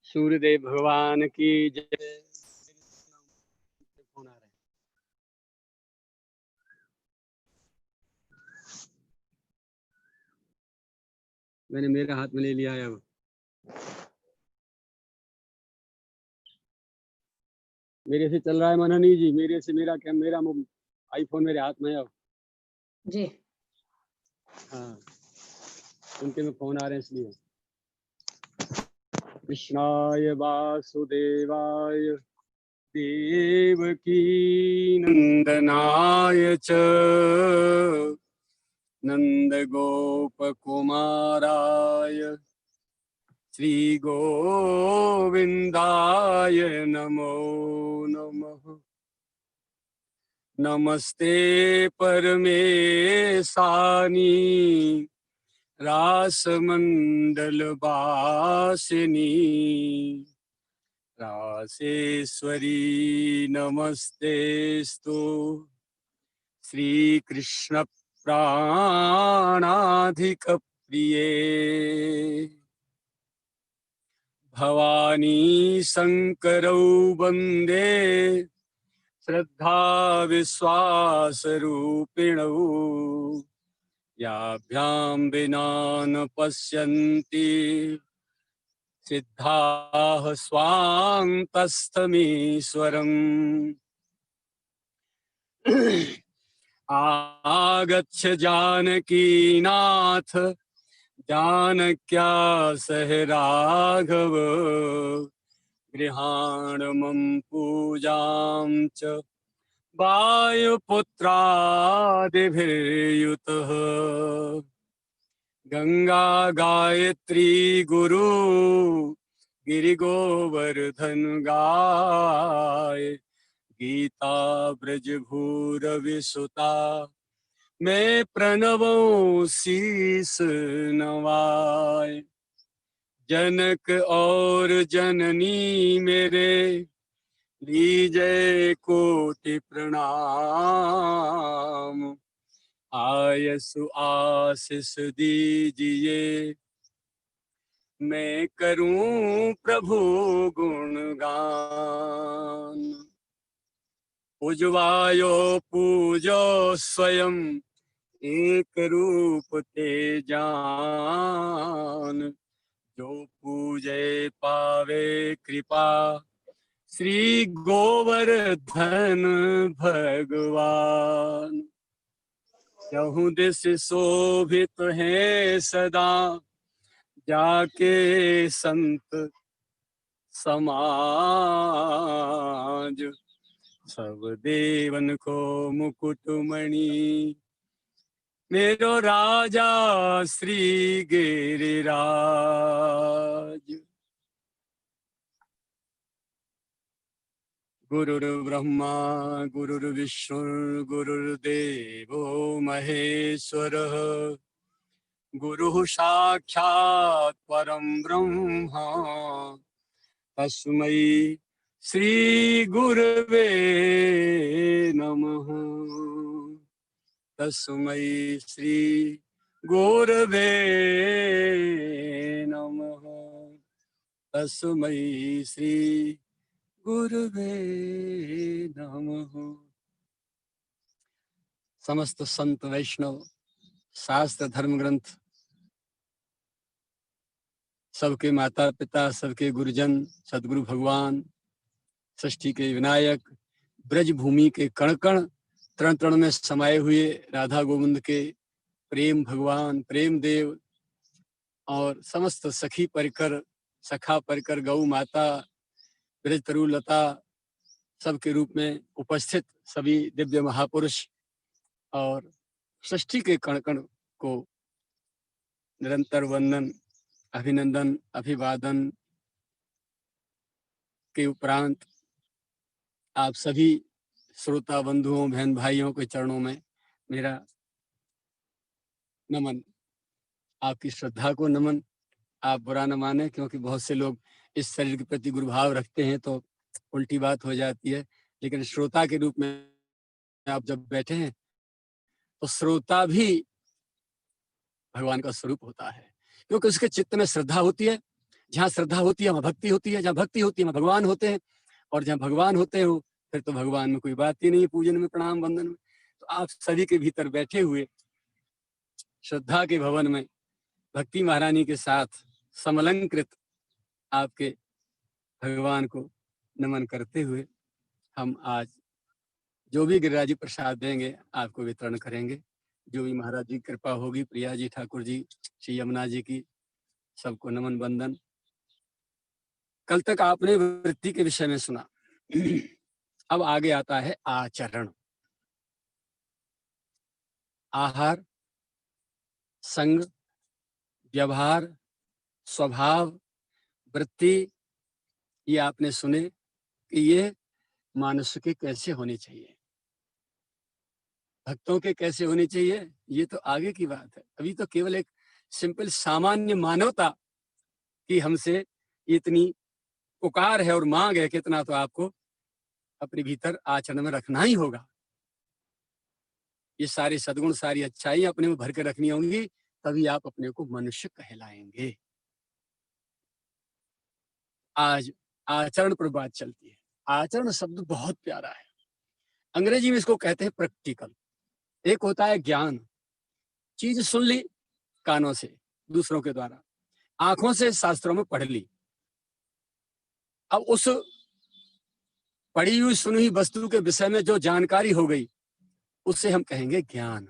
सूर्यदेव भगवान की जय। फोन आ रहे हैं। मैंने मेरे हाथ में ले लिया है अब। मेरे से चल रहा है मनहनी जी, मेरे से मेरा आईफोन मेरे हाथ में है अब जी। हाँ, उनके में फोन आ रहे हैं इसलिए। कृष्णाय वासुदेवाय देवकी नंदनाय च नंदगोपकुमाराय श्री गोविंदाय नमो नमः। नमस्ते परमेशानी रासमंडल वासिनी रासेश्वरी नमस्तेस्तु श्री कृष्ण प्राणाधिक प्रिये भवानी शंकरौ वंदे श्रद्धा विश्वास रूपिणौ याभ्यां विना न पश्यन्ति सिद्धाः स्वान्तस्थमीश्वरम्। आगच्छ जानकीनाथ जानक्या सह राघव गृहाण मम पूजां च वायुपुत्रादिभिर्युतः। गंगा गायत्री गुरु गिरिगोवर्धन गाय गीता ब्रज भूरविसुता मैं प्रणवों शीस नवाय। जनक और जननी मेरे लीजय कोटि प्रणाम। आयसु आशीष दीजिए मैं करूं प्रभु गुणगान। पूजवायो पूजो स्वयं एक रूप ते जान। जो पूजे पावे कृपा श्री गोवर्धन भगवान। चहुं दिस शोभित है सदा जाके संत समाज। सब देवन को मुकुटमणि मेरो राजा श्री गिरिराज। गुरुर्ब्रह्मा गुरुर्विष्णु गुरुर्देवो महेश्वरः गुरुः साक्षात् परं ब्रह्म तस्मै श्री गुरवे नमः। तस्मै श्री गुरवे नमः। तस्मै श्री गुरवे नमः। समस्त संत वैष्णव शास्त्र धर्म ग्रंथ सबके माता पिता सबके गुरुजन सदगुरु भगवान षष्ठी के विनायक ब्रज भूमि के कण कण तरण तरण में समाये हुए राधा गोविंद के प्रेम भगवान प्रेम देव और समस्त सखी परिकर सखा परिकर गौ माता ब्रज तरु लता सबके रूप में उपस्थित सभी दिव्य महापुरुष और षष्ठी के कण कण को निरंतर वंदन अभिनंदन अभिवादन के उपरांत आप सभी श्रोता बंधुओं बहन भाइयों के चरणों में मेरा नमन। आपकी श्रद्धा को नमन। आप बुरा न माने क्योंकि बहुत से लोग इस शरीर के प्रति गुरुभाव रखते हैं तो उल्टी बात हो जाती है, लेकिन श्रोता के रूप में आप जब बैठे हैं तो श्रोता भी भगवान का स्वरूप होता है, क्योंकि उसके चित्त में श्रद्धा होती है जहाँ श्रद्धा होती है वहाँ भक्ति होती है, जहाँ भक्ति होती है वहाँ भगवान होते हैं, और जहाँ भगवान होते हो फिर तो भगवान में कोई बात ही नहीं है, पूजन में, प्रणाम, वंदन में। तो आप सभी के भीतर बैठे हुए श्रद्धा के भवन में भक्ति महारानी के साथ समलंकृत आपके भगवान को नमन करते हुए हम आज जो भी गिरिराजी प्रसाद देंगे आपको वितरण करेंगे। जो भी महाराज जी की कृपा होगी, प्रिया जी, ठाकुर जी, श्री यमुना जी की, सबको नमन वंदन। कल तक आपने वृत्ति के विषय में सुना। अब आगे आता है आचरण। आहार, संग, व्यवहार, स्वभाव, वृत्ति, ये आपने सुने कि ये मानुष्य के कैसे होने चाहिए, भक्तों के कैसे होने चाहिए, ये तो आगे की बात है। अभी तो केवल एक सिंपल सामान्य मानवता की हमसे इतनी पुकार है और मांग है, कितना तो आपको अपने भीतर आचरण में रखना ही होगा। ये सारे सद्गुण, सारी अच्छाई अपने में भर के रखनी होंगी, तभी आप अपने को मनुष्य कहलाएंगे। आज आचरण पर बात चलती है। आचरण शब्द बहुत प्यारा है। अंग्रेजी में इसको कहते हैं प्रैक्टिकल। एक होता है ज्ञान, चीज सुन ली कानों से, दूसरों के द्वारा, आंखों से शास्त्रों में पढ़ ली। अब उस पढ़ी हुई सुनी हुई वस्तु के विषय में जो जानकारी हो गई उससे हम कहेंगे ज्ञान।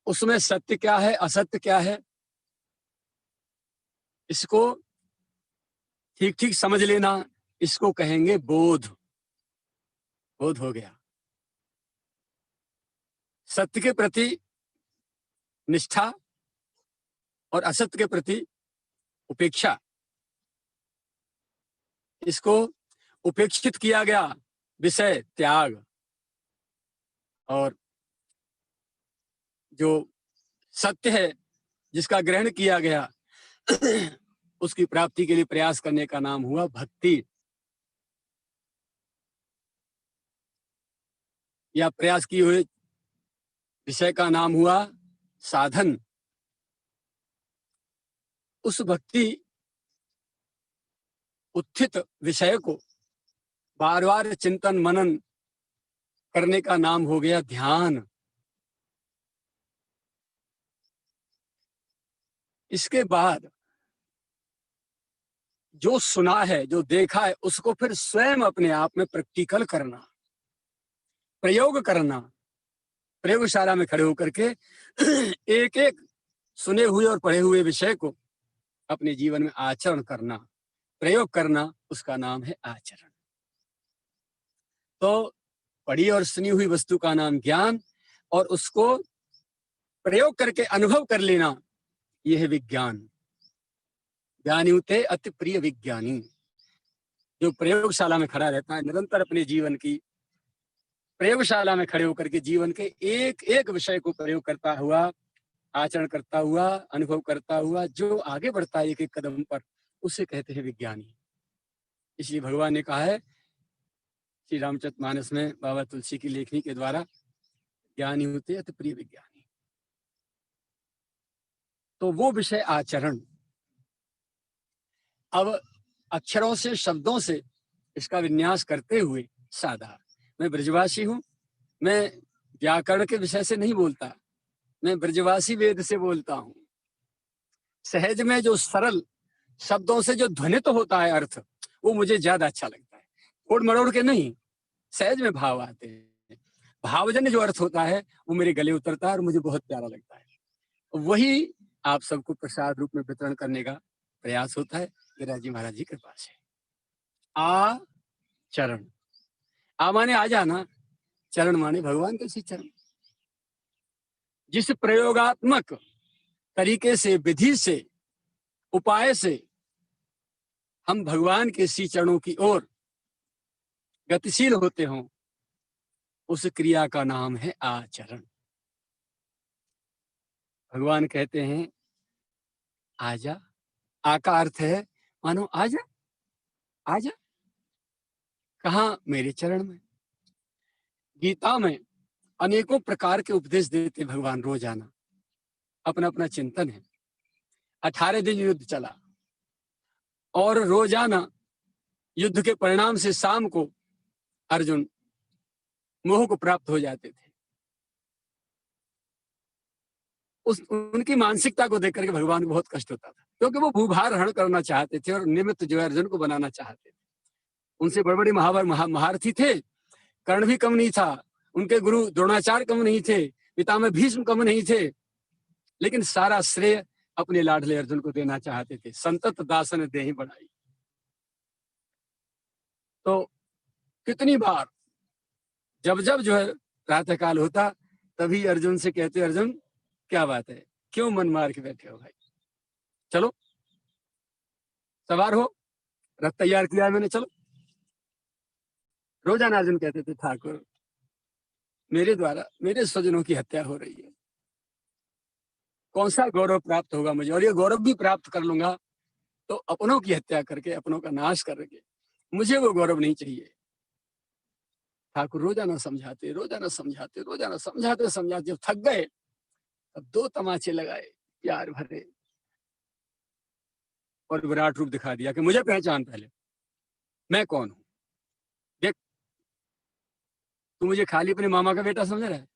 उसमें सत्य क्या है, असत्य क्या है, इसको ठीक ठीक समझ लेना, इसको कहेंगे बोध। बोध हो गया। सत्य के प्रति निष्ठा और असत्य के प्रति उपेक्षा, इसको उपेक्षित किया गया, विषय त्याग। और जो सत्य है जिसका ग्रहण किया गया उसकी प्राप्ति के लिए प्रयास करने का नाम हुआ भक्ति, या प्रयास किए हुए विषय का नाम हुआ साधन। उस भक्ति उत्थित विषय को बार बार चिंतन मनन करने का नाम हो गया ध्यान। इसके बाद जो सुना है, जो देखा है, उसको फिर स्वयं अपने आप में प्रैक्टिकल करना, प्रयोग करना, प्रयोगशाला में खड़े होकर के एक एक सुने हुए और पढ़े हुए विषय को अपने जीवन में आचरण करना, प्रयोग करना, उसका नाम है आचरण। तो पढ़ी और सुनी हुई वस्तु का नाम ज्ञान, और उसको प्रयोग करके अनुभव कर लेना, यह है विज्ञान। ज्ञानी होते अति प्रिय विज्ञानी। जो प्रयोगशाला में खड़ा रहता है, निरंतर अपने जीवन की प्रयोगशाला में खड़े होकर के जीवन के एक एक विषय को प्रयोग करता हुआ, आचरण करता हुआ, अनुभव करता हुआ जो आगे बढ़ता है एक एक कदम पर, उसे कहते हैं विज्ञानी। इसलिए भगवान ने कहा है श्री रामचरितमानस में बाबा तुलसी की लेखनी के द्वारा, ज्ञानी होते अति प्रिय विज्ञानी। तो वो विषय आचरण। अब अक्षरों से, शब्दों से इसका विन्यास करते हुए साधा। मैं ब्रजवासी हूं, मैं व्याकरण के विषय से नहीं बोलता, मैं ब्रजवासी वेद से बोलता हूं। सहज में जो सरल शब्दों से जो ध्वनित होता है अर्थ, वो मुझे ज्यादा अच्छा लगता है। फोड़ मरोड़ के नहीं, सहज में भाव आते हैं। भावजन्य जो अर्थ होता है वो मेरे गले उतरता है और मुझे बहुत प्यारा लगता है। वही आप सबको प्रसाद रूप में वितरण करने का प्रयास होता है गिरिराज जी महाराज जी कृपा से। आचरण, आ माने आ जाना, चरण माने भगवान के श्री चरण। जिस प्रयोगात्मक तरीके से, विधि से, उपाय से हम भगवान के श्री चरणों की ओर गतिशील होते हों, उस क्रिया का नाम है आचरण। भगवान कहते हैं आजा। आ का अर्थ है मानो आजा, आजा। कहाँ? मेरे चरण में। गीता में अनेकों प्रकार के उपदेश देते भगवान रोजाना, अपना अपना चिंतन है। 18 दिन युद्ध चला और रोजाना युद्ध के परिणाम से शाम को अर्जुन मोह को प्राप्त हो जाते थे। उनकी मानसिकता को देख करके भगवान को बहुत कष्ट होता था, क्योंकि वो भूभार हरण करना चाहते थे और निमित्त जो है अर्जुन को बनाना चाहते थे। उनसे बड़े बड़े महारथी थे, कर्ण भी कम नहीं था, उनके गुरु द्रोणाचार्य कम नहीं थे, पितामह भीष्म कम नहीं थे, लेकिन सारा श्रेय अपने लाडले अर्जुन को देना चाहते थे। संतत दासन देहि बढ़ाई। तो कितनी बार जब जब जो है प्रातःकाल होता, तभी अर्जुन से कहते, अर्जुन क्या बात है, क्यों मन मार के बैठे हो भाई, चलो सवार हो, रथ तैयार किया है मैंने, चलो। रोजाना अर्जुन कहते थे, ठाकुर मेरे द्वारा मेरे स्वजनों की हत्या हो रही है, कौन सा गौरव प्राप्त होगा मुझे, और ये गौरव भी प्राप्त कर लूंगा तो अपनों की हत्या करके, अपनों का नाश करके, मुझे वो गौरव नहीं चाहिए। ठाकुर रोजाना समझाते रोजाना समझाते रोजाना समझाते समझाते जब थक गए, तब 2 तमाचे लगाए प्यार भरे और विराट रूप दिखा दिया कि मुझे पहचान पहले, मैं कौन हूं। देख, तू मुझे खाली अपने मामा का बेटा समझ रहा है।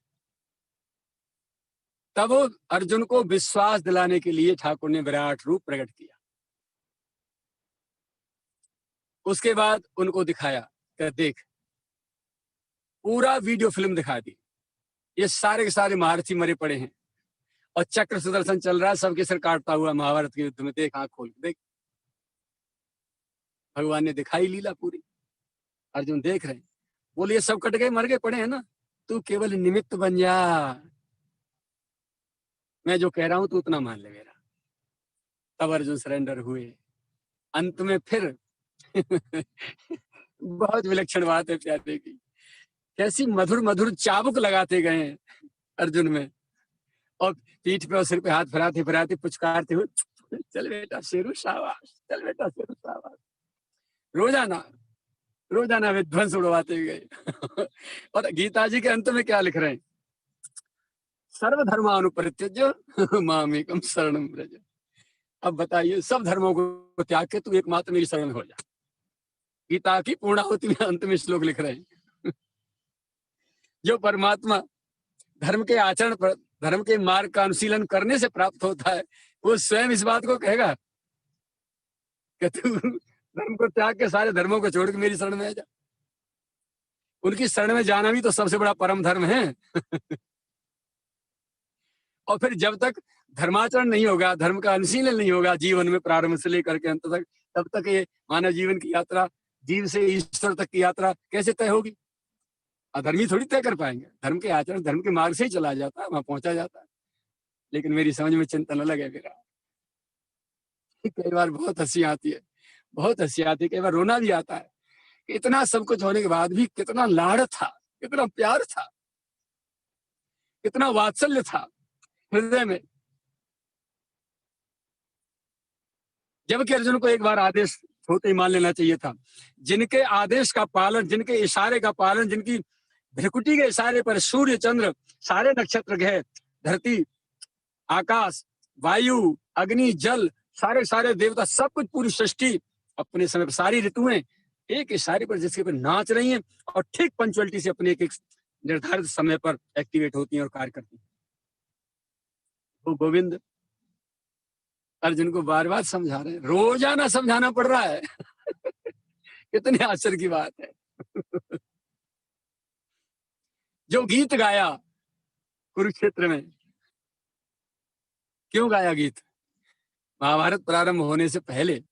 तब अर्जुन को विश्वास दिलाने के लिए ठाकुर ने विराट रूप प्रकट किया। उसके बाद उनको दिखाया कि देख, पूरा वीडियो फिल्म दिखा दी, ये सारे के सारे महारथी मरे पड़े हैं और चक्र सुदर्शन चल रहा है, सबके सिर काटता हुआ महाभारत के युद्ध में, देख आंख खोल देख। भगवान ने दिखाई लीला पूरी, अर्जुन देख रहे हैं, बोले ये सब कट गए, मर गए पड़े हैं ना, तू केवल निमित्त बन जा, मैं जो कह रहा हूं तू उतना मान ले मेरा। तब अर्जुन सरेंडर हुए। अंत में फिर बहुत विलक्षण बात है प्यारे की, कैसी मधुर मधुर चाबुक लगाते गए अर्जुन में, और पीठ पे और सिर पे हाथ फिराते फिराते पुचकारते हुए, चल बेटा शेरू शाबाश, चल बेटा शेरू शाबाश। रोजाना रोजाना विध्वंस उड़वाते गए। और गीता जी के अंत में क्या लिख रहे हैं, सर्वधर्मानुपरित्यज्य मामेकम शरणं व्रज। अब बताइए, सब धर्मों को त्याग के तू एकमात्र मेरी शरण हो जा। गीता की पूर्णाहुति में अंत में श्लोक लिख रहे हैं। जो परमात्मा धर्म के आचरण पर, धर्म के मार्ग का अनुशीलन करने से प्राप्त होता है, वो स्वयं इस बात को कहेगा कि तू धर्म को त्याग के सारे धर्मों को छोड़ के मेरी शरण में आ जा। उनकी शरण में जाना भी तो सबसे बड़ा परम धर्म है। और फिर जब तक धर्माचरण नहीं होगा, धर्म का अनुशीलन नहीं होगा जीवन में, प्रारंभ से लेकर के अंत तक, तब तक ये मानव जीवन की यात्रा, जीव से ईश्वर तक की यात्रा कैसे तय होगी? अधर्मी थोड़ी तय कर पाएंगे। धर्म के आचरण, धर्म के मार्ग से ही चला जाता है, वहां पहुंचा जाता है। लेकिन मेरी समझ में चिंतन अलग है मेरा। कई बार बहुत हंसी आती है, बहुत हंसी आती है, कई बार रोना भी आता है। इतना सब कुछ होने के बाद भी कितना लाड़ था, कितना प्यार था, कितना वात्सल्य था हृदय में। जबकि अर्जुन को एक बार आदेश होते ही मान लेना चाहिए था। जिनके आदेश का पालन, जिनके इशारे का पालन, जिनकी भ्रिकुटी के इशारे पर सूर्य चंद्र, सारे नक्षत्र ग्रह, धरती, आकाश, वायु, अग्नि, जल, सारे सारे देवता, सब कुछ, पूरी सृष्टि अपने समय पर, सारी ऋतुएं एक इशारे पर जिसके पर नाच रही हैं और ठीक पंचुअलिटी से अपने एक एक निर्धारित समय पर एक्टिवेट होती हैं और कार्य करती हैं। वो गोविंद अर्जुन को बार बार समझा रहे हैं, रोजाना समझाना पड़ रहा है। कितने आश्चर्य की बात है। जो गीत गाया कुरुक्षेत्र में, क्यों गाया गीत? महाभारत प्रारंभ होने से पहले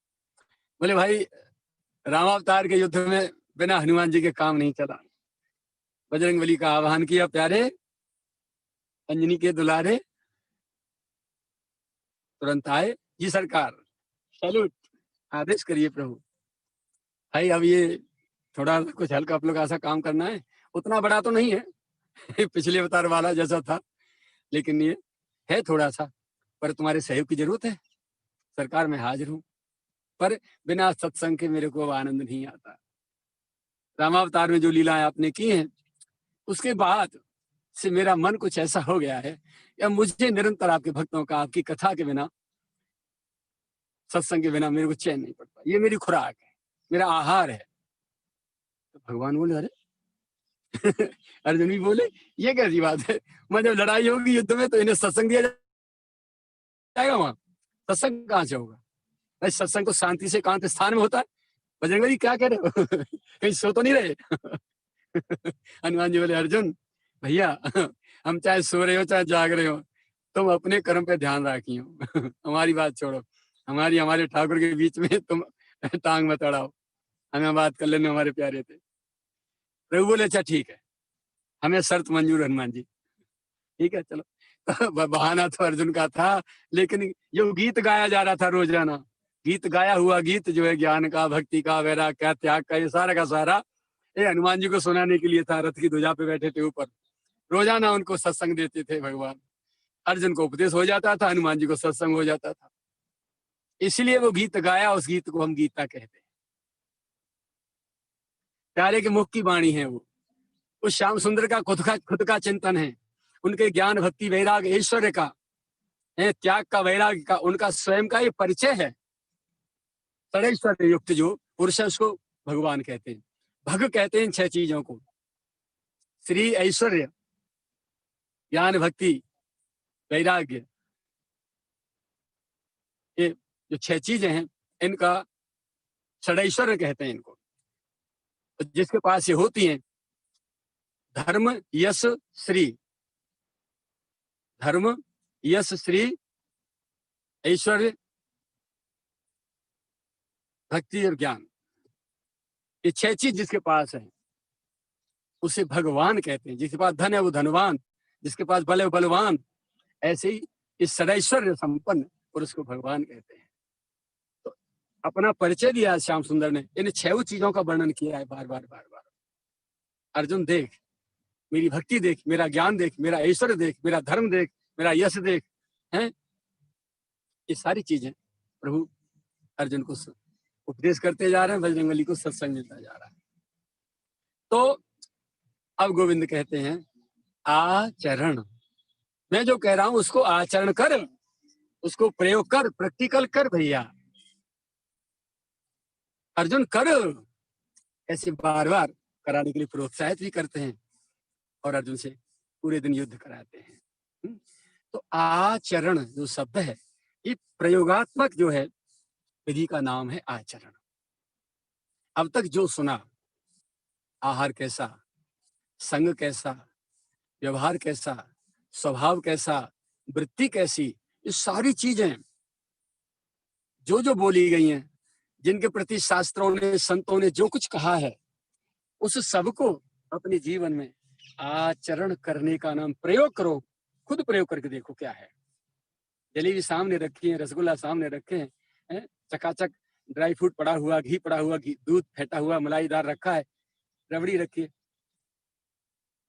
बोले भाई, रामावतार के युद्ध में बिना हनुमान जी के काम नहीं चला। बजरंगबली का आह्वान किया, प्यारे अंजनी के दुलारे, तुरंत आए। जी सरकार, सैल्यूट, आदेश करिए प्रभु। भाई अब ये थोड़ा कुछ हल्का फुल्का सा काम करना है, उतना बड़ा तो नहीं है पिछले अवतार वाला जैसा था, लेकिन ये है थोड़ा सा, पर तुम्हारे सहयोग की जरूरत है। सरकार मैं हाजिर हूं, पर बिना सत्संग के मेरे को आनंद नहीं आता। रामावतार में जो लीलाएं आपने की हैं, उसके बाद से मेरा मन कुछ ऐसा हो गया है या मुझे निरंतर आपके भक्तों का, आपकी कथा के बिना सत्संग के बिना मेरे को चैन नहीं पड़ता, ये मेरी खुराक है, मेरा आहार है। तो भगवान बोले अरे अर्जुन भी बोले ये कैसी बात है, मैं जब लड़ाई होगी युद्ध में तो इन्हें सत्संग दिया जाएगा, वहां सत्संग कहाँ से होगा? भाई सत्संग तो शांति से एकांत स्थान में होता है। बजरंगबली क्या कह रहे हो कहीं सो तो नहीं रहे हनुमान जी बोले अर्जुन भैया हम चाहे सो रहे हो चाहे जाग रहे हो, तुम अपने कर्म पे ध्यान रखियो हमारी बात छोड़ो, हमारी हमारे ठाकुर के बीच में तुम टांग मत अड़ाओ, हमें बात कर लेने हमारे प्यारे थे। प्रभु बोले अच्छा ठीक है, हमें शर्त मंजूर हनुमान जी, ठीक है चलो बहाना तो अर्जुन का था, लेकिन ये गीत गाया जा रहा था रोजाना, गीत गाया हुआ गीत जो है ज्ञान का, भक्ति का, वैराग का, त्याग का, ये सारा का सारा ये हनुमान जी को सुनाने के लिए था। रथ की ध्वजा पे बैठे थे ऊपर, रोजाना उनको सत्संग देते थे भगवान। अर्जुन को उपदेश हो जाता था, हनुमान जी को सत्संग हो जाता था, इसलिए वो गीत गाया, उस गीत को हम गीता कहते हैं। प्यारे के मुख की वाणी है वो, उस श्याम सुंदर का खुद का चिंतन है, उनके ज्ञान भक्ति वैराग ऐश्वर्य का है, त्याग का, वैराग का, उनका स्वयं का ये परिचय है। षडैश्वर्य युक्त जो पुरुष है उसको भगवान कहते हैं। भग कहते हैं 6 चीजों को, श्री, ऐश्वर्य, ज्ञान भक्ति, वैराग्य, ये जो 6 चीजें हैं इनका षडैश्वर्य कहते हैं इनको। तो जिसके पास ये होती हैं, धर्म यश श्री, धर्म यश श्री, ऐश्वर्य, भक्ति और ज्ञान, ये 6 चीज जिसके पास है उसे भगवान कहते हैं। जिसके पास धन है वो धनवान, जिसके पास बल है वो बलवान। ऐसे ही इस सदैश्वर्य संपन्न पुरुष को भगवान कहते हैं। तो अपना परिचय दिया श्याम सुंदर ने, इन 6 चीजों का वर्णन किया है बार बार बार बार। अर्जुन देख, मेरी भक्ति देख, मेरा ज्ञान देख, मेरा ऐश्वर्य देख, मेरा धर्म देख, मेरा यश देख, हैं ये सारी चीजें प्रभु अर्जुन को उपदेश करते जा रहे हैं, बजरंगबली को सत्संग मिलता जा रहा है। तो अब गोविंद कहते हैं आचरण, मैं जो कह रहा हूं उसको आचरण कर, उसको प्रयोग कर, प्रैक्टिकल कर भैया। अर्जुन कर, ऐसे बार बार कराने के लिए प्रोत्साहित भी करते हैं और अर्जुन से पूरे दिन युद्ध कराते हैं। तो आचरण जो शब्द है ये प्रयोगात्मक जो है विधि का नाम है आचरण। अब तक जो सुना, आहार कैसा, संग कैसा, व्यवहार कैसा, स्वभाव कैसा, वृत्ति कैसी, ये सारी चीजें जो जो बोली गई हैं, जिनके प्रति शास्त्रों ने, संतों ने जो कुछ कहा है, उस सबको अपने जीवन में आचरण करने का नाम प्रयोग करो। खुद प्रयोग करके देखो क्या है। जलेबी सामने रखी है, रसगुल्ला सामने रखे हैं, चकाचक ड्राई फ्रूट पड़ा हुआ, घी पड़ा हुआ, घी दूध फेंटा हुआ मलाईदार रखा है, रबड़ी रखी है,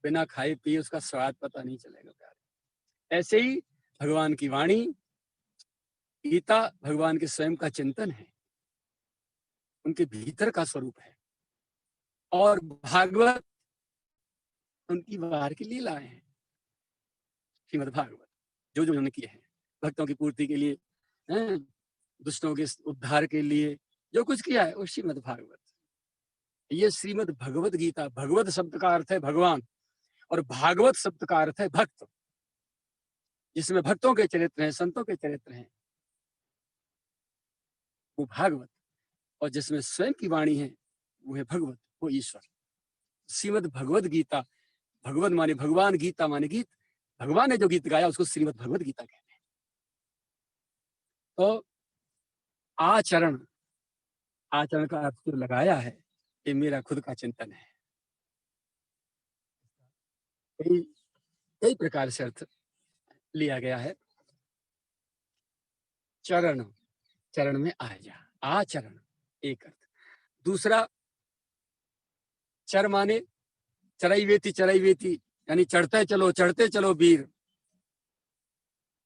बिना खाए पिए उसका स्वाद पता नहीं चलेगा प्यारे। ऐसे ही भगवान की वाणी, गीता भगवान के स्वयं का चिंतन है, उनके भीतर का स्वरूप है, और भागवत उनकी बाहर की लीलाएं हैं। श्रीमद् भागवत जो जो उन्होंने किए हैं भक्तों की पूर्ति के लिए, दुष्टों के उद्धार के लिए जो कुछ किया है वो श्रीमद् भागवत। ये श्रीमद् भगवत गीता, भगवत शब्द का अर्थ है भगवान और भागवत शब्द का अर्थ है भक्त, जिसमें भक्तों के चरित्र हैं, संतों के चरित्र हैं, वो भागवत, और जिसमें स्वयं की वाणी है वो है भगवत, वो ईश्वर। श्रीमद् भगवत गीता, भगवत माने भगवान, गीता माने गीत, भगवान ने जो गीत गाया उसको श्रीमद् भगवत गीता कहते हैं। तो आचरण, आचरण का अर्थ जो लगाया है ये मेरा खुद का चिंतन है। कई प्रकार से अर्थ लिया गया है। चरण, चरण में आ जा, आचरण एक अर्थ। दूसरा, चर माने चरई वेती यानी चढ़ते चलो वीर,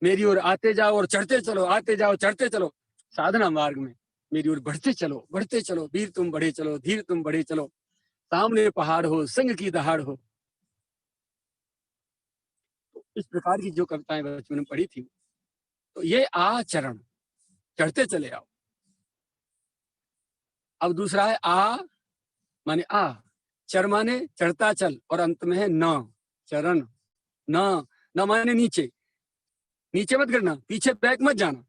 मेरी ओर आते जाओ और चढ़ते चलो, आते जाओ चढ़ते चलो, साधना मार्ग में मेरी ओर बढ़ते चलो वीर तुम बढ़े चलो, धीर तुम बढ़े चलो, सामने पहाड़ हो, संग की दहाड़ हो। तो इस प्रकार की जो कविताएं बचपन में पढ़ी थी, तो ये आचरण, चढ़ते चले आओ, अब दूसरा है आ माने आ, चर माने चढ़ता चल, और अंत में है न, चरण। न, न माने नीचे, नीचे मत गिरना, पीछे बैक मत जाना,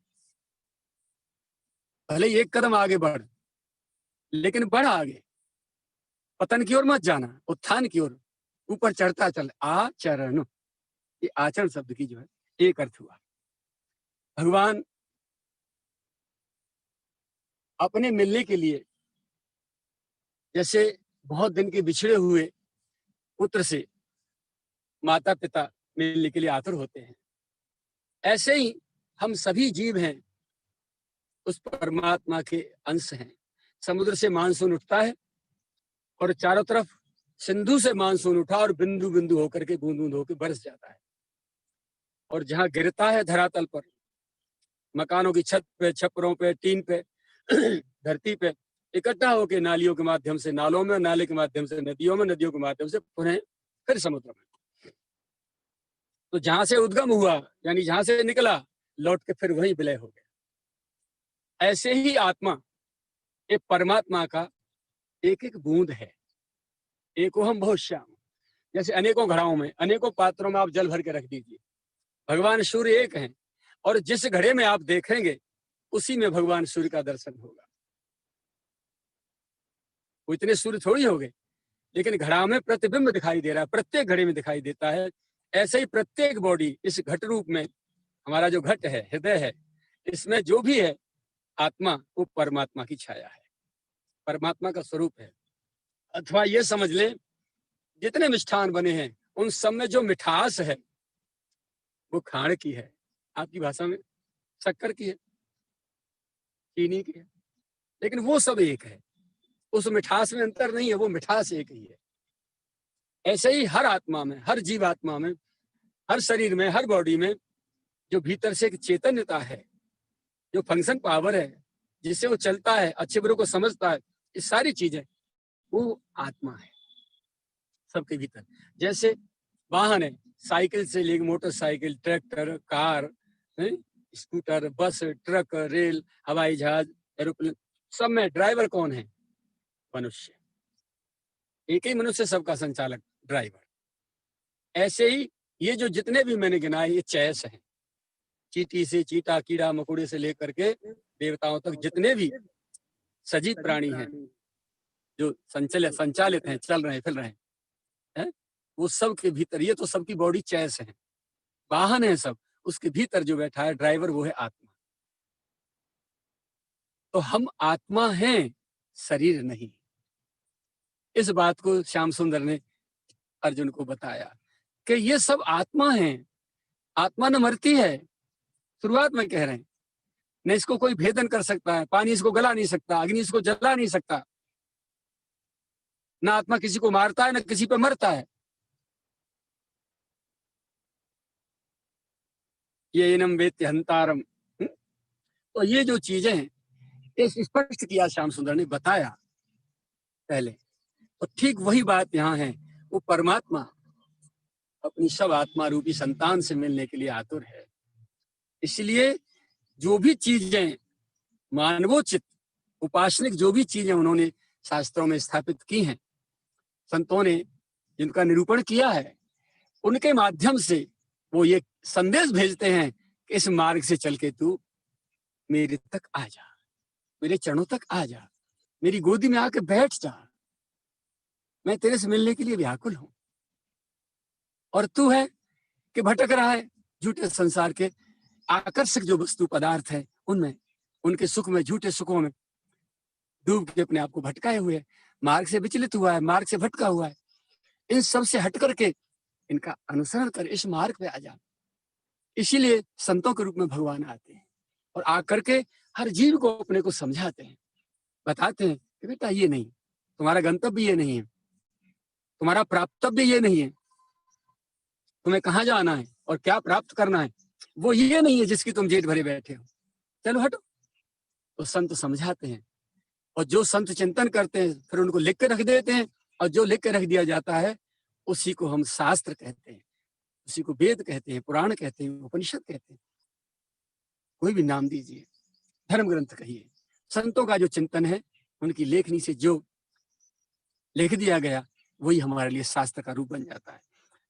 भले ही एक कदम आगे बढ़, लेकिन बढ़ आगे, पतन की ओर मत जाना, उत्थान की ओर, ऊपर चढ़ता चल। आचरण, ये आचरण शब्द की जो है एक अर्थ हुआ। भगवान अपने मिलने के लिए, जैसे बहुत दिन के बिछड़े हुए पुत्र से माता पिता मिलने के लिए आतुर होते हैं, ऐसे ही हम सभी जीव हैं, उस परमात्मा के अंश हैं। समुद्र से मानसून उठता है और चारों तरफ सिंधु से मानसून उठा और बिंदु बिंदु होकर के बूंद बूंद होकर बरस जाता है, और जहां गिरता है धरातल पर, मकानों की छत पे, छपरों पे, टीन पे, धरती पे, इकट्ठा होकर नालियों के माध्यम से नालों में, नाले के माध्यम से नदियों में, नदियों के माध्यम से पुनः फिर समुद्र में। तो जहां से उद्गम हुआ, यानी जहां से निकला, लौट के फिर वही विलय हो गया। ऐसे ही आत्मा एक परमात्मा का एक एक बूंद है, एको हम बहुत श्याम। जैसे अनेकों घड़ाओं में, अनेकों पात्रों में आप जल भर के रख दीजिए, भगवान सूर्य एक हैं, और जिस घड़े में आप देखेंगे उसी में भगवान सूर्य का दर्शन होगा। वो इतने सूर्य थोड़ी हो गए, लेकिन घड़ा में प्रतिबिंब दिखाई दे रहा है, प्रत्येक घड़े में दिखाई देता है। ऐसे ही प्रत्येक बॉडी इस घट रूप में, हमारा जो घट है, हृदय है, इसमें जो भी है आत्मा, वो परमात्मा की छाया है, परमात्मा का स्वरूप है। अथवा ये समझ लें, जितने मिष्ठान बने हैं उन सब में जो मिठास है वो खाण की है, आपकी भाषा में शक्कर की है, चीनी की है, लेकिन वो सब एक है, उस मिठास में अंतर नहीं है, वो मिठास एक ही है। ऐसे ही हर आत्मा में, हर जीवात्मा में, हर शरीर में, हर बॉडी में जो भीतर से एक चैतन्यता है, जो फंक्शन पावर है, जिससे वो चलता है, अच्छे बुरे को समझता है, ये सारी चीजें वो आत्मा है सबके भीतर। जैसे वाहन है, साइकिल से लेकर मोटरसाइकिल, ट्रैक्टर, कार, स्कूटर, बस, ट्रक, रेल, हवाई जहाज, एरोप्लेन, सब में ड्राइवर कौन है? मनुष्य। एक ही मनुष्य सबका संचालक, ड्राइवर। ऐसे ही ये जो जितने भी मैंने गिनाए, ये चैस है। चींटी से चींटा, कीड़ा मकोड़े से लेकर के देवताओं तक जितने भी सजीव प्राणी हैं जो संचालित हैं, चल रहे हैं, फिर रहे हैं, वो सब के भीतर, ये तो सबकी बॉडी चैस है, वाहन है सब, उसके भीतर जो बैठा है ड्राइवर, वो है आत्मा। तो हम आत्मा हैं, शरीर नहीं। इस बात को श्याम सुंदर ने अर्जुन को बताया कि ये सब आत्मा है, आत्मा न मरती है, शुरुआत में कह रहे हैं, न इसको कोई भेदन कर सकता है, पानी इसको गला नहीं सकता, अग्नि इसको जला नहीं सकता, ना आत्मा किसी को मारता है, ना किसी पे मरता है। ये इनम वेत्य हंतारम। तो ये जो चीजें हैं, ये स्पष्ट किया श्याम सुंदर ने, बताया पहले। और ठीक वही बात यहाँ है, वो परमात्मा अपनी सब आत्मा रूपी संतान से मिलने के लिए आतुर है। इसलिए जो भी चीजें मानवोचित, उपासनिक जो भी चीजें उन्होंने शास्त्रों में स्थापित की हैं, संतों ने जिनका निरूपण किया है, उनके माध्यम से वो ये संदेश भेजते हैं कि इस मार्ग से चल के तू मेरे तक आ जा, मेरे चरणों तक आ जा, मेरी गोदी में आके बैठ जा, मैं तेरे से मिलने के लिए व्याकुल हूं। और तू है कि भटक रहा है झूठे संसार के आकर्षक जो वस्तु पदार्थ है उनमें, उनके सुख में, झूठे सुखों में डूब के अपने आप को भटकाए हुए, मार्ग से विचलित हुआ है, मार्ग से भटका हुआ है। इन सब से हट करके इनका अनुसरण कर इस मार्ग पे आ जा। इसीलिए संतों के रूप में भगवान आते हैं और आकर के हर जीव को अपने को समझाते हैं, बताते हैं कि बेटा ये नहीं, तुम्हारा गंतव्य ये नहीं है, तुम्हारा प्राप्तव्य ये नहीं है, तुम्हें कहाँ जाना है और क्या प्राप्त करना है वो ये नहीं है जिसकी तुम जेठ भरे बैठे हो, चलो हटो। तो संत समझाते हैं, और जो संत चिंतन करते हैं फिर उनको लिख के रख देते हैं, और जो लिख के रख दिया जाता है उसी को हम शास्त्र कहते हैं, उसी को वेद कहते हैं, पुराण कहते हैं, उपनिषद कहते हैं, कोई भी नाम दीजिए, धर्म ग्रंथ कहिए। संतों का जो चिंतन है उनकी लेखनी से जो लिख दिया गया वही हमारे लिए शास्त्र का रूप बन जाता है।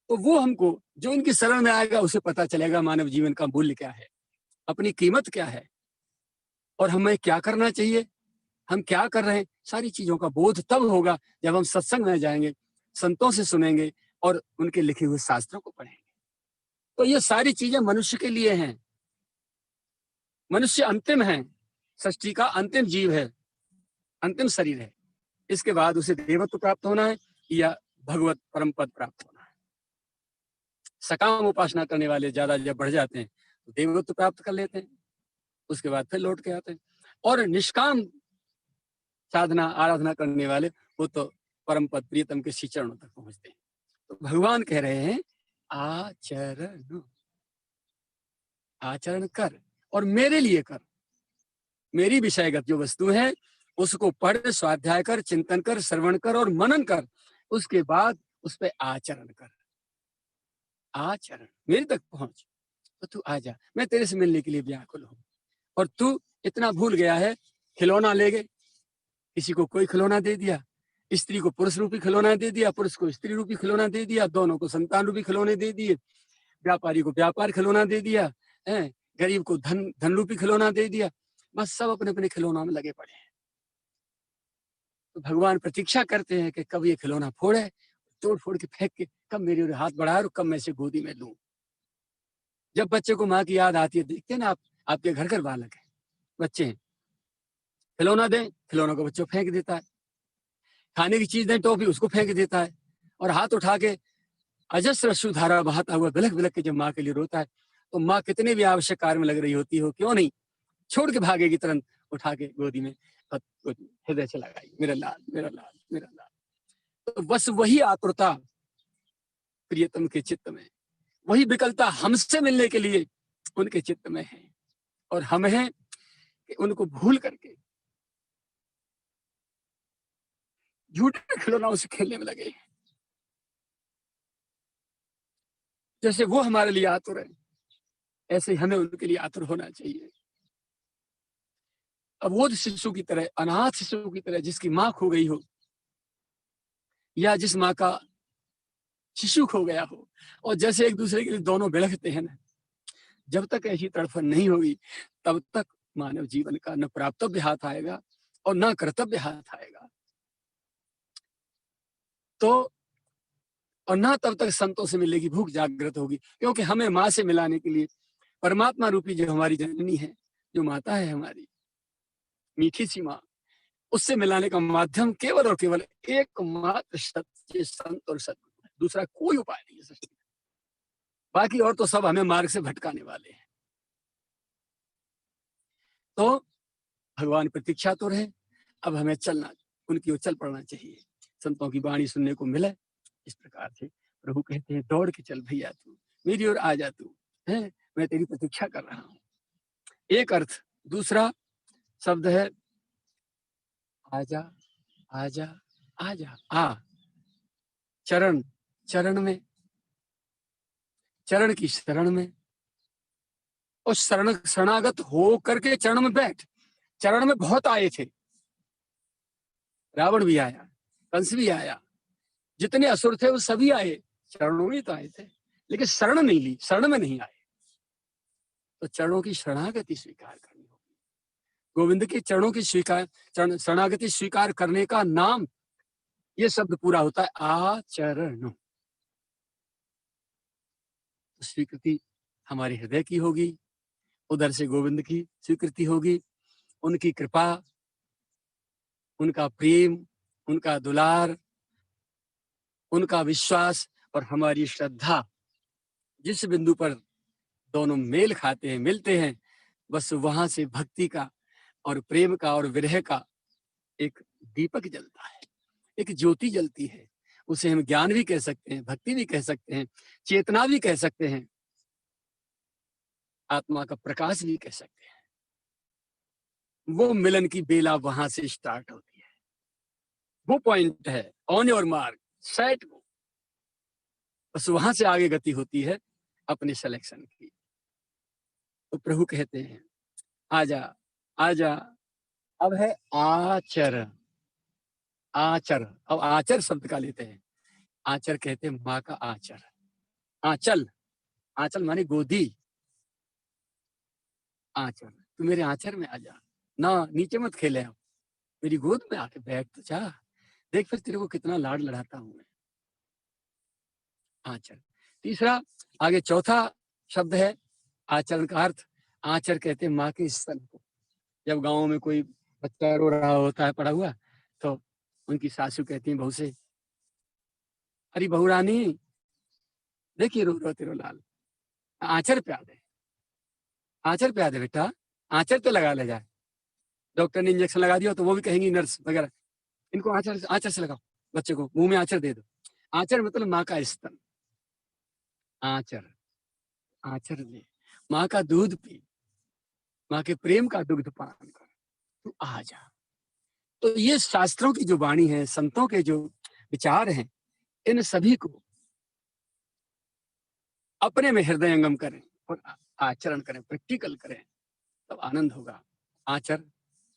तो वो हमको जो इनकी शरण में आएगा उसे पता चलेगा मानव जीवन का मूल्य क्या है, अपनी कीमत क्या है और हमें क्या करना चाहिए, हम क्या कर रहे हैं। सारी चीजों का बोध तब होगा जब हम सत्संग में जाएंगे, संतों से सुनेंगे और उनके लिखे हुए शास्त्रों को पढ़ेंगे। तो ये सारी चीजें मनुष्य के लिए हैं। मनुष्य अंतिम है, सृष्टि का अंतिम जीव है, अंतिम शरीर है। इसके बाद उसे देवत्व प्राप्त होना है या भगवत परम पद प्राप्त होना है। सकाम उपासना करने वाले ज्यादा जब बढ़ जाते हैं तो देवत्व प्राप्त कर लेते हैं, उसके बाद फिर लौट के आते हैं। और निष्काम साधना आराधना करने वाले वो तो परम पद प्रियतम के श्री चरणों तक पहुंचते हैं। तो भगवान कह रहे हैं आचरण, आचरण कर और मेरे लिए कर। मेरी विषयगत जो वस्तु है उसको पढ़, स्वाध्याय कर, चिंतन कर, श्रवण कर और मनन कर, उसके बाद उस पर आचरण कर। आचरण मेरे तक पहुंच तो तू आ जा, मैं तेरे से मिलने के लिए व्याकुल हूं। और तू इतना भूल गया है, खिलौना ले गए, किसी को कोई खिलौना दे दिया, स्त्री को पुरुष रूपी खिलौना दे दिया, पुरुष को स्त्री रूपी खिलौना दे दिया, दोनों को संतान रूपी खिलौने दे दिए, व्यापारी को व्यापार खिलौना दे दिया है, गरीब को धन रूपी खिलौना दे दिया। बस सब अपने अपने खिलौनों में लगे पड़े हैं। तो भगवान प्रतीक्षा करते हैं कि कब ये खिलौना फोड़े, तोड़ फोड़ के फेंक के कब मेरे ओर हाथ बढ़ाए और कब मैं इसे गोदी में लूं। जब बच्चे को माँ की याद आती है, देखते हैं ना आप, आपके घर घर बालक है, बच्चे हैं, खिलौना दें, खिलौनों को बच्चों फेंक देता है, खाने की चीज दें, टॉफी, उसको फेंक देता है, और हाथ उठा के अजस्र अश्रुधारा बहाता हुआ बिलख बिलख के जब माँ के लिए रोता है, तो माँ कितने भी आवश्यक कार्य में लग रही होती हो, क्यों नहीं छोड़ के भागेगी तुरंत, उठा के गोदी में हृदय से लगाई, मेरा लाल, मेरा लाल, मेरा लाल। तो बस वही आतुरता प्रियतम के चित्त में, वही विकलता हमसे मिलने के लिए उनके चित्त में है। और हम हैं कि उनको भूल करके झूठे खिलौनों से खेलने में लगे। जैसे वो हमारे लिए आतुर है, ऐसे हमें उनके लिए आतुर होना चाहिए। अबोध शिशु की तरह, अनाथ शिशु की तरह, जिसकी माँ खो गई हो या जिस माँ का शिशु खो गया हो, और जैसे एक दूसरे के लिए दोनों बिलखते हैं ना, जब तक ऐसी तड़फन नहीं होगी तब तक मानव जीवन का न प्राप्तव्य हाथ आएगा और न कर्तव्य हाथ आएगा। तो और ना तब तक संतों से मिलने की भूख जागृत होगी, क्योंकि हमें माँ से मिलाने के लिए परमात्मा रूपी जो हमारी जननी है, जो माता है हमारी मीठी सी माँ, उससे मिलाने का माध्यम केवल और केवल एकमात्र सत्य संत और सत्य, दूसरा कोई उपाय नहीं है सृष्टि में। बाकी और तो सब हमें मार्ग से भटकाने वाले हैं। तो भगवान प्रतीक्षा तो रहे, अब हमें चलना, उनकी ओर चल पड़ना चाहिए। संतों की वाणी सुनने को मिले। इस प्रकार से प्रभु कहते हैं दौड़ के चल भैया, तू मेरी ओर आ जा, तू है, मैं तेरी प्रतीक्षा कर रहा हूं। एक अर्थ। दूसरा शब्द है आजा, आजा, आजा। आ चरण, चरण में, चरण की शरण में, और शरणागत हो करके चरण में बैठ। चरण में बहुत आए थे, रावण भी आया, कंस भी आया, जितने असुर थे वो सभी आए, चरणों में तो आए थे, लेकिन शरण नहीं ली, शरण में नहीं आए। तो चरणों की शरणागति स्वीकार करनी होगी। गोविंद के चरणों की शरणागति स्वीकार करने का नाम, ये शब्द पूरा होता है आचरण। स्वीकृति हमारे हृदय की होगी, उधर से गोविंद की स्वीकृति होगी, उनकी कृपा, उनका प्रेम, उनका दुलार, उनका विश्वास और हमारी श्रद्धा, जिस बिंदु पर दोनों मेल खाते हैं, मिलते हैं, बस वहां से भक्ति का और प्रेम का और विरह का एक दीपक जलता है, एक ज्योति जलती है। उसे हम ज्ञान भी कह सकते हैं, भक्ति भी कह सकते हैं, चेतना भी कह सकते हैं, आत्मा का प्रकाश भी कह सकते हैं। वो मिलन की बेला वहां से स्टार्ट होती है, वो पॉइंट है, on your mark set go. बस वहां से आगे गति होती है अपने सिलेक्शन की। तो प्रभु कहते हैं आजा, आजा। अब है आचरण। आचर। अब आचर शब्द का लेते हैं। आचर कहते हैं माँ का आचर। आंचल, आंचल माने गोदी। आचर, तू मेरे आचर में आ जा, ना नीचे मत खेले, अब मेरी गोद में आके बैठ तो जा, देख फिर तेरे को कितना लाड लड़ाता हूं मैं। आचर। तीसरा, आगे चौथा शब्द है आचरण का अर्थ। आचर कहते हैं माँ के स्तन को। जब गाँव में कोई बच्चा रो रहा होता है पड़ा हुआ, तो उनकी सासू कहती हैं बहू से, अरे बहू रानी, देखिए रो रो तेरो लाल, आंचर पे आ दे, आंचर पे आ दे बेटा, आंचर पे लगा ले जाए। डॉक्टर ने इंजेक्शन लगा दिया तो वो भी कहेंगी नर्स वगैरह, इनको आंचर आंचर से लगाओ, बच्चे को मुंह में आंचर दे दो। आंचर मतलब माँ का स्तन। आंचर, आंचर ले, माँ का दूध पी, माँ के प्रेम का दुग्ध पान कर, तू आ जा। तो ये शास्त्रों की जो वाणी है, संतों के जो विचार हैं, इन सभी को अपने में हृदयंगम करें और आचरण करें, प्रैक्टिकल करें, तब आनंद होगा। आचर,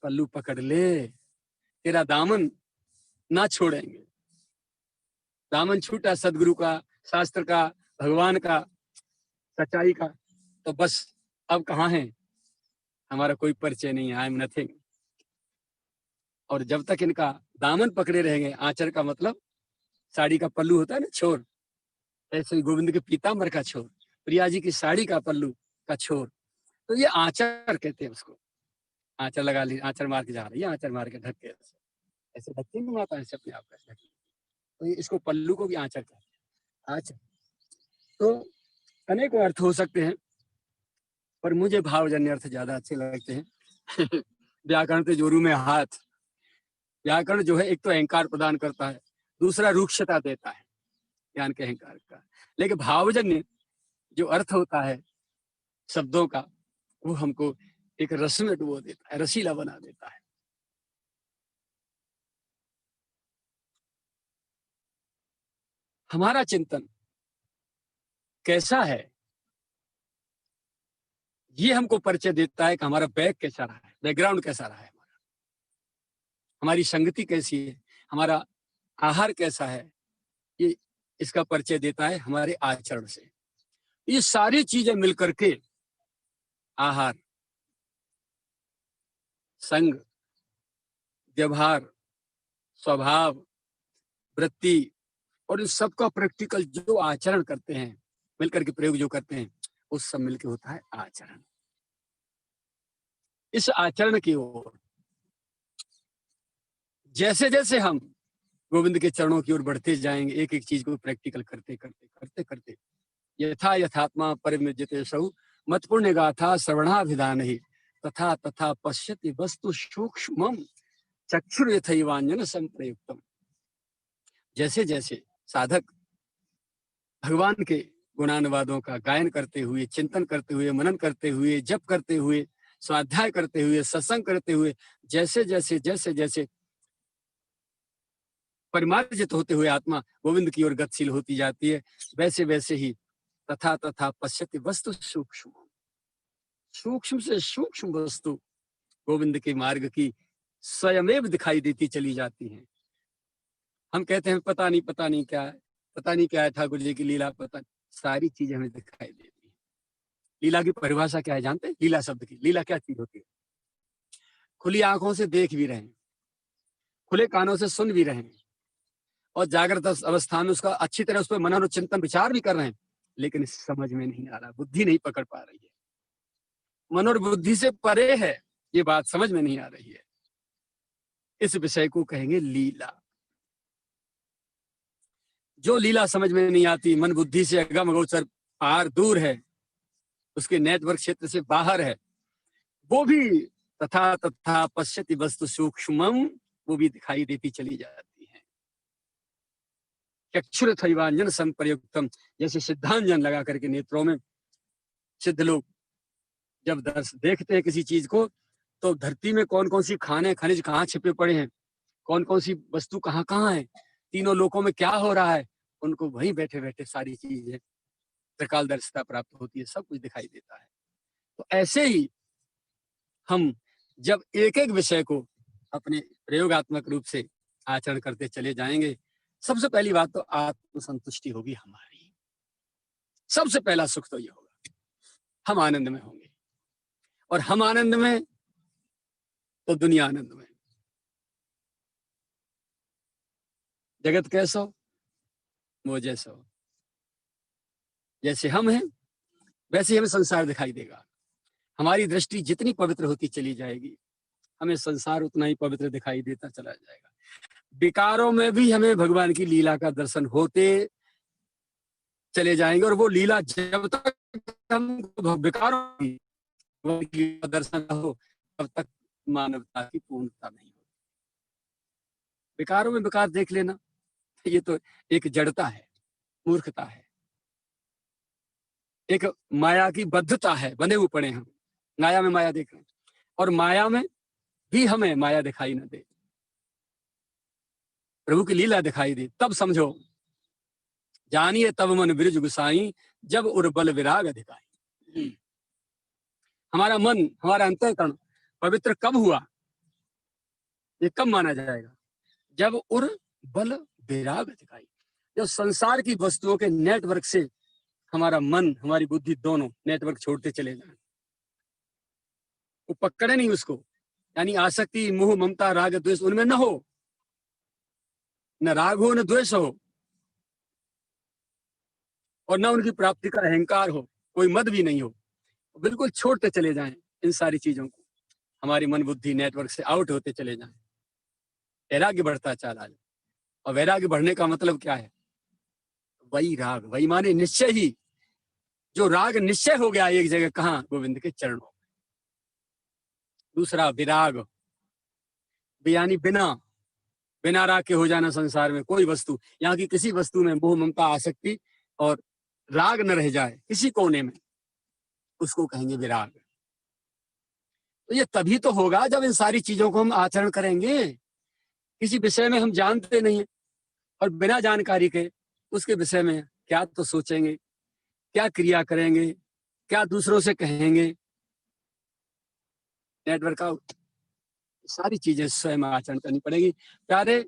पल्लू पकड़ ले, तेरा दामन ना छोड़ेंगे। दामन छूटा सदगुरु का, शास्त्र का, भगवान का, सच्चाई का, तो बस अब कहाँ है, हमारा कोई परिचय नहीं है, आई एम नथिंग। और जब तक इनका दामन पकड़े रहेंगे, आचर का मतलब साड़ी का पल्लू होता है ना, छोर, ऐसे ही गोविंद के पीताम्बर का छोर, प्रिया जी की साड़ी का पल्लू का छोर, तो ये आचर कहते हैं उसको। आंचर लगा ली, आंचर मार के जा रही है, आंचर मार के ढक के ऐसे ढकती नहीं माता ऐसे अपने आप का, तो ये इसको पल्लू को भी आंचर कहते हैं। आंचर तो अनेकों अर्थ हो सकते हैं, पर मुझे भावजन्य अर्थ ज्यादा अच्छे लगते हैं। व्याकरण के जोरू में हाथ। व्याकरण जो है एक तो अहंकार प्रदान करता है, दूसरा रूक्षता देता है ज्ञान के अहंकार का, लेकिन भावजन्य जो अर्थ होता है शब्दों का, वो हमको एक रस में डुबो देता है, रसीला बना देता है। हमारा चिंतन कैसा है, ये हमको परिचय देता है कि हमारा बैक कैसा रहा है, बैकग्राउंड कैसा रहा है, हमारी संगति कैसी है, हमारा आहार कैसा है, ये इसका परिचय देता है हमारे आचरण से। ये सारी चीजें मिलकर के, आहार, संग, व्यवहार, स्वभाव, वृत्ति, और इस सबका प्रैक्टिकल जो आचरण करते हैं, मिलकर के प्रयोग जो करते हैं, उस सब मिलकर होता है आचरण। इस आचरण की ओर जैसे जैसे हम गोविंद के चरणों की ओर बढ़ते जाएंगे, एक एक चीज को प्रैक्टिकल करते करते करते करते, यथा यथात्मा परिमृज्यते सौ मत पुण्य गाथा श्रवणाभिधान ही तथा तथा पश्यति वस्तु सूक्ष्मम चक्षुर यथैवांजन संप्रयुक्तम। जैसे जैसे साधक भगवान के गुणानुवादों का गायन करते हुए, चिंतन करते हुए, मनन करते हुए, जप करते हुए, स्वाध्याय करते हुए, सत्संग करते हुए, जैसे जैसे जैसे जैसे परिमार्जित होते हुए आत्मा गोविंद की ओर गतिशील होती जाती है, वैसे वैसे ही तथा तथा पश्यति वस्तु सूक्ष्म, सूक्ष्म से सूक्ष्म वस्तु गोविंद के मार्ग की स्वयमेव दिखाई देती चली जाती हैं। हम कहते हैं पता नहीं क्या है, पता नहीं क्या है ठाकुर जी की लीला, पता नहीं, सारी चीजें हमें दिखाई देती है। लीला की परिभाषा क्या है जानते हैं? लीला शब्द की, लीला क्या चीज होती है? खुली आंखों से देख भी रहे हैं, खुले कानों से सुन भी रहे हैं, और जागृत अवस्था में उसका अच्छी तरह उस पर मनन और चिंतन विचार भी कर रहे हैं, लेकिन समझ में नहीं आ रहा, बुद्धि नहीं पकड़ पा रही है, मन और बुद्धि से परे है, ये बात समझ में नहीं आ रही है। इस विषय को कहेंगे लीला। जो लीला समझ में नहीं आती, मन बुद्धि से अगम अगोचर पार दूर है, उसके नेटवर्क क्षेत्र से बाहर है, वो भी तथा तथा पश्यति वस्तु सूक्ष्मम, वो भी दिखाई देती चली जाती है। चक्षुर थैवांजन संप्रयुक्तम, जैसे सिद्धांजन लगा करके नेत्रों में सिद्ध लोग जब देखते हैं किसी चीज को, तो धरती में कौन कौन सी खाने खनिज कहाँ छिपे पड़े हैं, कौन कौन सी वस्तु कहाँ कहाँ है, तीनों लोकों में क्या हो रहा है, उनको वहीं बैठे बैठे सारी चीजें त्रिकालदर्शिता प्राप्त होती है, सब कुछ दिखाई देता है। तो ऐसे ही हम जब एक एक विषय को अपने प्रयोगात्मक रूप से आचरण करते चले जाएंगे, सबसे पहली बात तो आत्मसंतुष्टि होगी हमारी। सबसे पहला सुख तो ये होगा, हम आनंद में होंगे, और हम आनंद में तो दुनिया आनंद में। जगत कैसा हो वो जैसा हो, जैसे हम हैं वैसे ही हमें संसार दिखाई देगा। हमारी दृष्टि जितनी पवित्र होती चली जाएगी, हमें संसार उतना ही पवित्र दिखाई देता चला जाएगा। विकारों में भी हमें भगवान की लीला का दर्शन होते चले जाएंगे, और वो लीला जब तक हम विकारों की दर्शन न हो तब तक मानवता की पूर्णता नहीं होती। विकारों में विकार देख लेना, ये तो एक जड़ता है, मूर्खता है, एक माया की बद्धता है। बने हुए पड़े हम माया में, माया देख रहे हैं, और माया में भी हमें माया दिखाई न दे, प्रभु की लीला दिखाई दे, तब समझो जानिए तब मन ब्रिज गुसाई, जब उर्बल विराग अधिकाई। हमारा मन, हमारा अंतःकरण पवित्र कब हुआ, ये कब माना जाएगा? जब उर्बल विराग अधिकाई, जब संसार की वस्तुओं के नेटवर्क से हमारा मन, हमारी बुद्धि दोनों नेटवर्क छोड़ते चले जाए, वो पकड़े नहीं उसको, यानी आसक्ति, मोह, ममता, राग, द्वेष उनमें न हो, न राग हो न द्वेष हो, और न उनकी प्राप्ति का अहंकार हो, कोई मद भी नहीं हो, बिल्कुल छोड़ते चले जाएं इन सारी चीजों को, हमारी मन बुद्धि नेटवर्क से आउट होते चले जाएं, वैराग्य बढ़ता चला जाए। और वैराग्य बढ़ने का मतलब क्या है? वही राग, वही माने निश्चय ही, जो राग निश्चय हो गया एक जगह, कहाँ? गोविंद के चरणों में। दूसरा विराग, यानी बिना बिना राग के हो जाना संसार में कोई वस्तु, यहाँ की किसी वस्तु में मोह ममता आसक्ति और राग न रह जाए किसी कोने में, उसको कहेंगे विराग। तो ये तभी तो होगा जब इन सारी चीजों को हम आचरण करेंगे। किसी विषय में हम जानते नहीं है, और बिना जानकारी के उसके विषय में क्या तो सोचेंगे, क्या क्रिया करेंगे, क्या दूसरों से कहेंगे, नेटवर्क आउट। सारी चीजें स्वयं आचरण करनी पड़ेगी। प्यारे,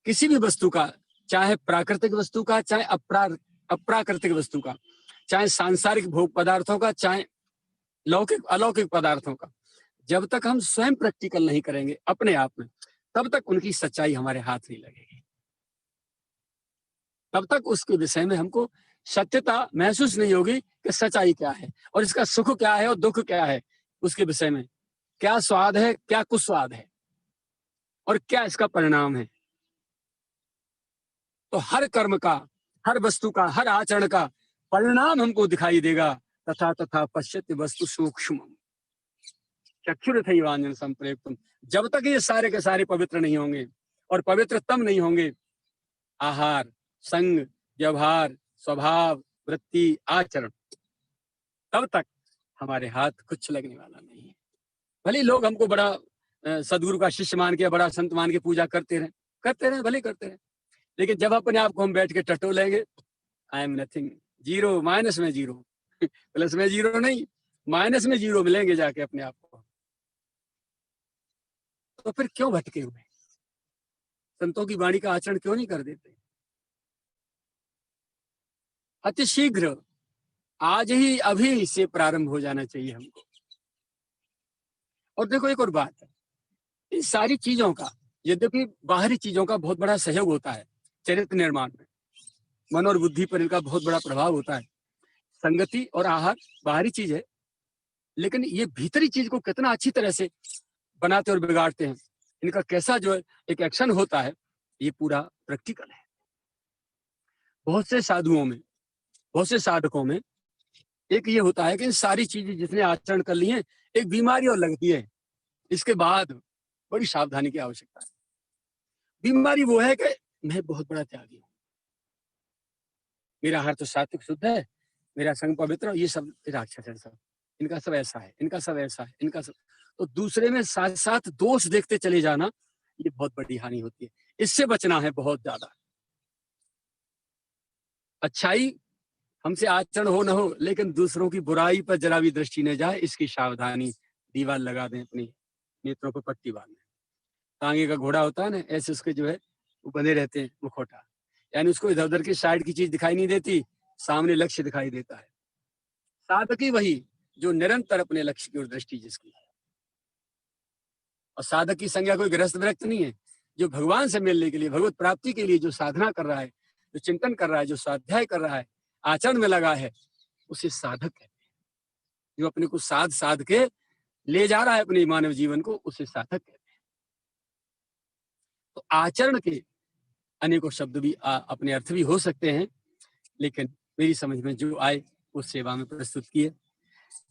किसी भी वस्तु का, चाहे प्राकृतिक वस्तु का, चाहे अप्राकृतिक वस्तु का, चाहे सांसारिक भोग पदार्थों का, चाहे लौकिक अलौकिक पदार्थों का, जब तक हम स्वयं प्रैक्टिकल नहीं करेंगे अपने आप में, तब तक उनकी सच्चाई हमारे हाथ नहीं लगेगी। तब तक उसके विषय में हमको सत्यता महसूस नहीं होगी कि सच्चाई क्या है, और इसका सुख क्या है और दुख क्या है, उसके विषय में क्या स्वाद है, क्या कुस्वाद है, और क्या इसका परिणाम है। तो हर कर्म का, हर वस्तु का, हर आचरण का परिणाम हमको दिखाई देगा। तथा तथा पश्यति वस्तु सूक्ष्म चक्षुरथैवांजन संप्रेक्तम। जब तक ये सारे के सारे पवित्र नहीं होंगे, और पवित्र तब नहीं होंगे, आहार, संग, व्यवहार, स्वभाव, वृत्ति, आचरण, तब तक हमारे हाथ कुछ लगने वाला नहीं है। भले लोग हमको बड़ा सदगुरु का शिष्य मान के, बड़ा संत मान के पूजा करते रहे, भले करते रहे, लेकिन जब अपने आप को हम बैठ के टटोलेंगे, I am nothing, zero, minus में जीरो, प्लस में जीरो नहीं, माइनस में जीरो मिलेंगे जाके अपने आप को। तो फिर क्यों भटके हुए? संतों की वाणी का आचरण क्यों नहीं कर देते? अति शीघ्र, आज ही, अभी से प्रारंभ हो जाना चाहिए हमको। और देखो एक और बात है, इन सारी चीजों का, यद्यपि बाहरी चीजों का बहुत बड़ा सहयोग होता है चरित्र निर्माण में, मन और बुद्धि पर इनका बहुत बड़ा प्रभाव होता है। संगति और आहार बाहरी चीज है, लेकिन ये भीतरी चीज को कितना अच्छी तरह से बनाते और बिगाड़ते हैं, इनका कैसा जो है एक एक्शन होता है, ये पूरा प्रैक्टिकल है। बहुत से साधुओं में, बहुत से साधकों में एक ये होता है कि इन सारी चीजें जितने आचरण कर लिए, एक बीमारी और लगती है, इसके बाद बड़ी सावधानी की आवश्यकता है। बीमारी वो है कि मैं बहुत बड़ा त्यागी हूँ, मेरा आहार तो सात्विक शुद्ध है, मेरा संग पवित्र, ये सब राक्षस है, सब इनका सब ऐसा है, इनका सब ऐसा है, इनका सब। तो दूसरे में साथ साथ दोष देखते चले जाना, ये बहुत बड़ी हानि होती है। इससे बचना है बहुत ज्यादा। अच्छाई हमसे आचरण हो न हो, लेकिन दूसरों की बुराई पर जरा भी दृष्टि न जाए, इसकी सावधानी दीवार लगा दें, अपनी नेत्रों पर पट्टी बांध दें। टांगे का घोड़ा होता है ना, ऐसे उसके जो है वो बंधे रहते हैं मुखौटा, यानी उसको इधर उधर की साइड की चीज दिखाई नहीं देती, सामने लक्ष्य दिखाई देता है। साधक ही वही जो निरंतर अपने लक्ष्य की ओर दृष्टि जिसकी है। और साधक की संज्ञा कोई गृहस्थ व्यक्ति नहीं है, जो भगवान से मिलने के लिए, भगवत प्राप्ति के लिए जो साधना कर रहा है, जो चिंतन कर रहा है, जो स्वाध्याय कर रहा है, आचरण में लगा है, उसे साधक कहते हैं। जो अपने को साध साध के ले जा रहा है अपने मानव जीवन को, उसे साधक कहते हैं। तो आचरण के अनेकों शब्द भी अपने अर्थ भी हो सकते हैं, लेकिन मेरी समझ में जो आए उस सेवा में प्रस्तुत किए।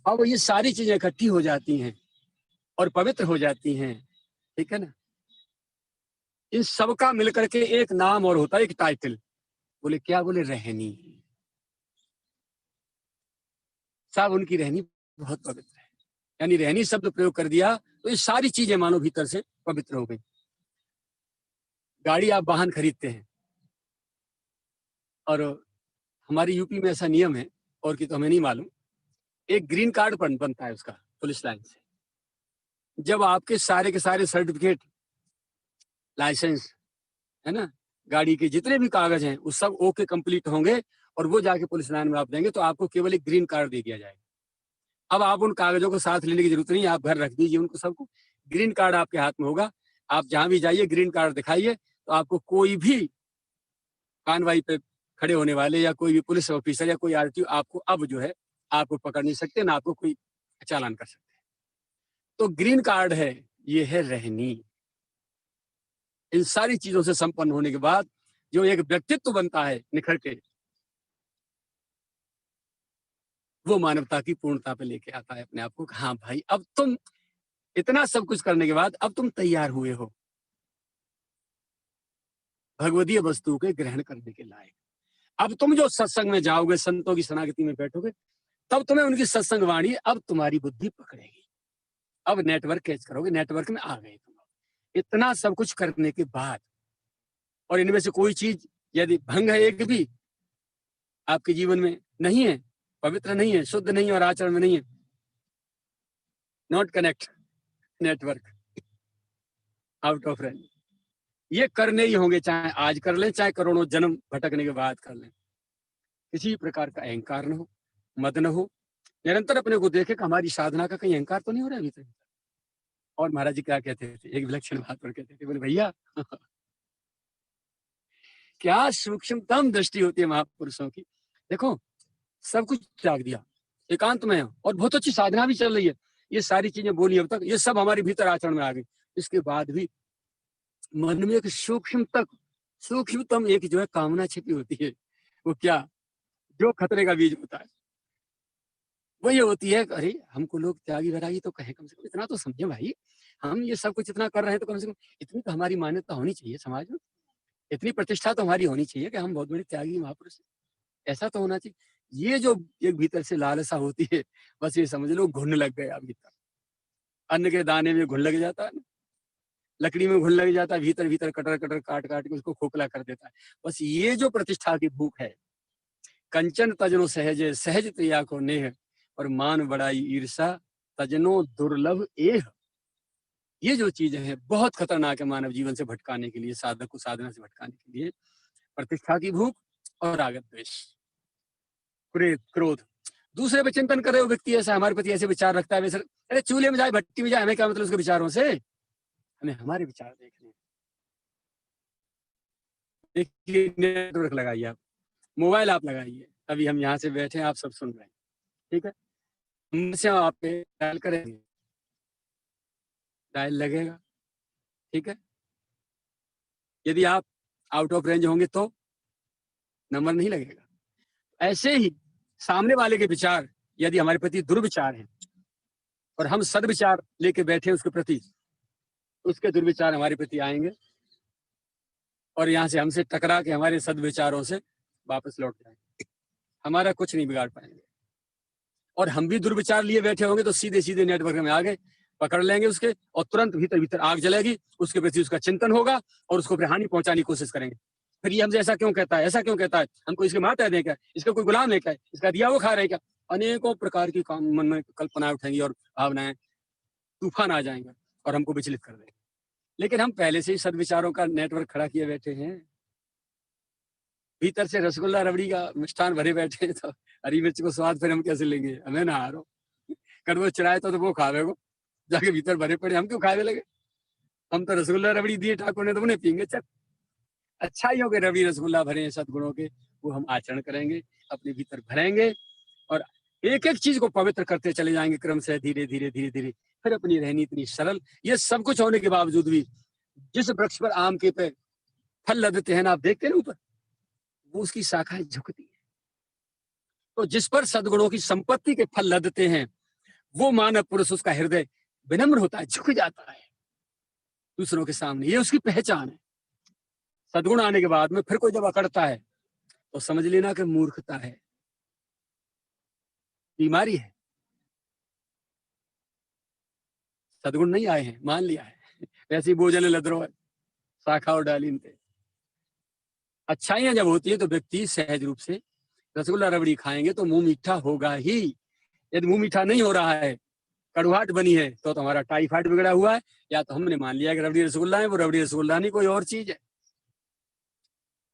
अब ये सारी चीजें इकट्ठी हो जाती हैं और पवित्र हो जाती हैं, ठीक है ना। इन सबका मिलकर के एक नाम और होता है, एक टाइटल। बोले क्या? बोले रहनी। सब उनकी रहनी बहुत पवित्र है, यानी रहनी शब्द प्रयोग कर दिया तो ये सारी चीजें मानो भीतर से पवित्र हो गई। गाड़ी आप वाहन खरीदते हैं, और हमारी यूपी में ऐसा नियम है, और की तो हमें नहीं मालूम, एक ग्रीन कार्ड बनता है उसका पुलिस लाइन से। जब आपके सारे के सारे सर्टिफिकेट, लाइसेंस, है ना, गाड़ी के जितने भी कागज हैं वो सब ओके कंप्लीट होंगे, और वो जाके पुलिस लाइन में आप देंगे तो आपको केवल एक ग्रीन कार्ड दे दिया जाएगा। अब आप उन कागजों को साथ लेने की जरूरत नहीं, आप घर रख दीजिए उनको सबको। ग्रीन कार्ड आपके हाथ में होगा, आप जहां भी जाइए ग्रीन कार्ड दिखाइए, तो आपको कोई भी कार्रवाई पे खड़े होने वाले या कोई भी पुलिस ऑफिसर या कोई आरटीओ आपको अब जो है आपको पकड़ नहीं सकते, ना आपको कोई चालान कर सकते। तो ग्रीन कार्ड है, ये है रहनी। इन सारी चीजों से संपन्न होने के बाद जो एक व्यक्तित्व बनता है निखर के, वो मानवता की पूर्णता पे लेके आता है अपने आप को। हाँ भाई, अब तुम इतना सब कुछ करने के बाद अब तुम तैयार हुए हो भगवदीय वस्तु के ग्रहण करने के लायक। अब तुम जो सत्संग में जाओगे, संतों की शरणागति में बैठोगे, तब तुम्हें उनकी सत्संग वाणी अब तुम्हारी बुद्धि पकड़ेगी। अब नेटवर्क कैच करोगे, नेटवर्क में आ गए तुम। इतना सब कुछ करने के बाद, और इनमें से कोई चीज यदि भंग है, एक भी आपके जीवन में नहीं है, पवित्र नहीं है, शुद्ध नहीं है और आचरण में नहीं है, not connect, network out of range. ये करने ही होंगे, चाहे आज कर लें, चाहे करोड़ों जन्म भटकने के बाद कर लें। किसी प्रकार का अहंकार न हो, मद न हो, निरंतर अपने को देखे कि हमारी साधना का कहीं अहंकार तो नहीं हो रहा अभी तक। और महाराज जी क्या कहते थे, एक विलक्षण बात पर कहते थे, बोले भैया क्या सूक्ष्मतम दृष्टि होती है महापुरुषों की। देखो, सब कुछ त्याग दिया, एकांत में है, और बहुत अच्छी साधना भी चल रही है, ये सारी चीजें बोली अब तक, ये सब हमारे भीतर आचरण में आ गई। इसके बाद भी मन में एक सूक्ष्मतम एक जो है कामना छिपी होती है। वो क्या? जो खतरे का बीज होता है, वो ये होती है, अरे हमको लोग त्यागी वैरागी तो कहे, कम से कम इतना तो समझे भाई, हम ये सब कुछ इतना कर रहे हैं तो कम से कम इतनी तो हमारी मान्यता होनी चाहिए समाज में, इतनी प्रतिष्ठा तो हमारी होनी चाहिए कि हम बहुत बड़े त्यागी महापुरुष हैं। ऐसा तो होना चाहिए। ये जो एक भीतर से लालसा होती है, बस ये समझ लो घुन लग गया भीतर। अन्न के दाने में घुन लग जाता है ना, लकड़ी में घुन लग जाता है, भीतर भीतर कटर कटर काट काट के उसको खोखला कर देता है। बस ये जो प्रतिष्ठा की भूख है, कंचन तजनो सहजे सहज प्रिया को नेह, और मान बड़ाई ईर्षा तजनो दुर्लभ एह। ये जो चीजें हैं बहुत खतरनाक है मानव जीवन से भटकाने के लिए, साधक को साधना से भटकाने के लिए। प्रतिष्ठा की भूख और राग द्वेष, क्रोध, दूसरे पे चिंतन कर रहे हो व्यक्ति ऐसा हमारे प्रति ऐसे विचार रखता है, वैसे अरे चूल्हे में जाए भट्टी में जाए, हमें क्या मतलब उसके विचारों से, हमें हमारे विचार देखने। देखिए नेटवर्क लगाइए आप, मोबाइल आप लगाइए, अभी हम यहाँ से बैठे हैं, आप सब सुन रहे हैं, ठीक है, हमसे आप पे डायल करेंगे, डायल लगेगा, ठीक है। यदि आप आउट ऑफ रेंज होंगे तो नंबर नहीं लगेगा। ऐसे ही सामने वाले के विचार यदि हमारे प्रति दुर्विचार हैं और हम सदविचार लेके बैठे उसके प्रति, उसके दुर्विचार हमारे प्रति आएंगे और यहाँ से हमसे टकरा के हमारे सदविचारों से वापस लौट जाएंगे, हमारा कुछ नहीं बिगाड़ पाएंगे। और हम भी दुर्विचार लिए बैठे होंगे तो सीधे सीधे नेटवर्क में आ गए, पकड़ लेंगे उसके, और तुरंत भीतर भीतर आग जलेगी, उसके प्रति उसका चिंतन होगा और उसको फिर हानि पहुंचाने की कोशिश करेंगे। फिर ये हमसे ऐसा क्यों कहता है, ऐसा क्यों कहता है, हमको इसके माता दे क्या, इसका कोई गुलाम है क्या, इसका दिया वो खा रहे क्या, अनेकों प्रकार की मन में कल्पनाएं उठेंगी और भावनाएं तूफान आ जाएंगे और हमको विचलित कर देंगे। लेकिन हम पहले से ही सद्विचारों का नेटवर्क खड़ा किए बैठे हैं। भीतर से रसगुल्ला रबड़ी का मिष्ठान भरे बैठे हैं, तो हरी मिर्च को स्वाद फिर हम कैसे लेंगे? हमें ना हारो। कड़वो चढ़ाए तो वो खावे को, जाके भीतर भरे पड़े हम क्यों खावे लगे? हम तो रसगुल्ला रबड़ी दिए ठाकुर ने, तो उन्हें पीएंगे। चल, अच्छाइयों के रबड़ी रसगुल्ला भरे हैं सद्गुणों के, वो हम आचरण करेंगे, अपने भीतर भरेंगे और एक एक चीज को पवित्र करते चले जाएंगे क्रम से, धीरे धीरे धीरे धीरे। फिर अपनी रहनी इतनी सरल। ये सब कुछ होने के बावजूद भी जिस वृक्ष पर आम के पे फल लदते हैं ना, आप देखते हैं ना ऊपर, वो उसकी शाखाएं झुकती है। तो जिस पर सद्गुणों की संपत्ति के फल लदते हैं, वो मानव पुरुष, उसका हृदय विनम्र होता है, झुक जाता है दूसरों के सामने। ये उसकी पहचान है। सद्गुण आने के बाद में फिर कोई जब अकड़ता है तो समझ लेना कि मूर्खता है, बीमारी है। सद्गुण नहीं आए हैं, मान लिया है, वैसे ही भोजन लद रहा है, शाखा और डाली इन पे। अच्छाइयां जब होती है तो व्यक्ति सहज रूप से रसगुल्ला रबड़ी खाएंगे तो मुंह मीठा होगा ही। यदि मुंह मीठा नहीं हो रहा है, कड़वाहट बनी है, तो हमारा टाइफाइड बिगड़ा हुआ है, या तो हमने मान लिया कि रबड़ी रसगुल्ला है, वो रबड़ी रसगुल्ला नहीं, कोई और चीज है।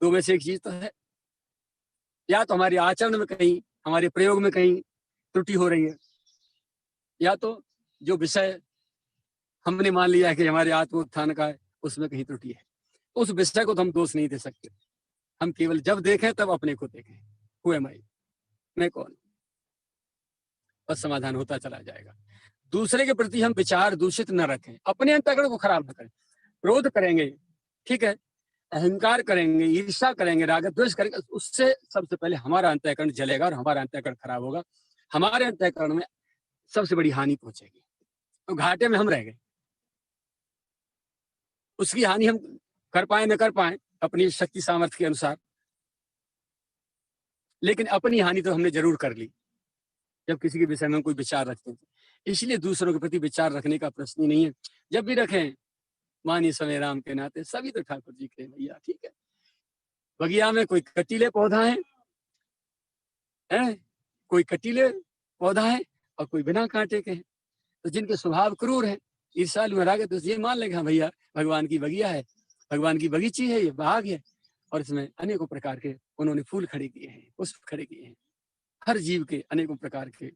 दो में से एक चीज तो है। या तो हमारे आचरण में कहीं, हमारे प्रयोग में कहीं त्रुटि हो रही है, या तो जो विषय हमने मान लिया है कि हमारे आत्मोत्थान का है, उसमें कहीं त्रुटि है। उस विषय को तो हम दोष नहीं दे सकते। हम केवल जब देखें तब अपने को देखें, हु एम आई, मैं कौन, बस समाधान होता चला जाएगा। दूसरे के प्रति हम विचार दूषित न रखें, अपने अंतःकरण को खराब न करें। क्रोध करेंगे, ठीक है, अहंकार करेंगे, ईर्ष्या करेंगे, राग द्वेष करेंगे, उससे सबसे पहले हमारा अंतःकरण जलेगा और हमारा अंतःकरण खराब होगा। हमारे अंतःकरण में सबसे बड़ी हानि पहुंचेगी, तो घाटे में हम रह गए। उसकी हानि हम कर पाए न कर पाए अपनी शक्ति सामर्थ्य के अनुसार, लेकिन अपनी हानि तो हमने जरूर कर ली जब किसी के विषय में कोई विचार रखते हैं। इसलिए दूसरों के प्रति विचार रखने का प्रश्न ही नहीं है। जब भी रखें, मानिए समय राम के नाते, सभी तो ठाकुर जी के भैया, ठीक है। बगिया में कोई कटीले पौधा है, कोई कटीले पौधा है और कोई बिना कांटे के हैं। तो जिनके स्वभाव क्रूर है, ईर्ष्यालु में राग, तो ये मान लेगा हाँ भैया भगवान की बगिया है, भगवान की बगीची है, ये बाग है, और इसमें अनेकों प्रकार के उन्होंने फूल खड़े किए हैं, पुष्प खड़े किए हैं, हर जीव के अनेकों प्रकार के।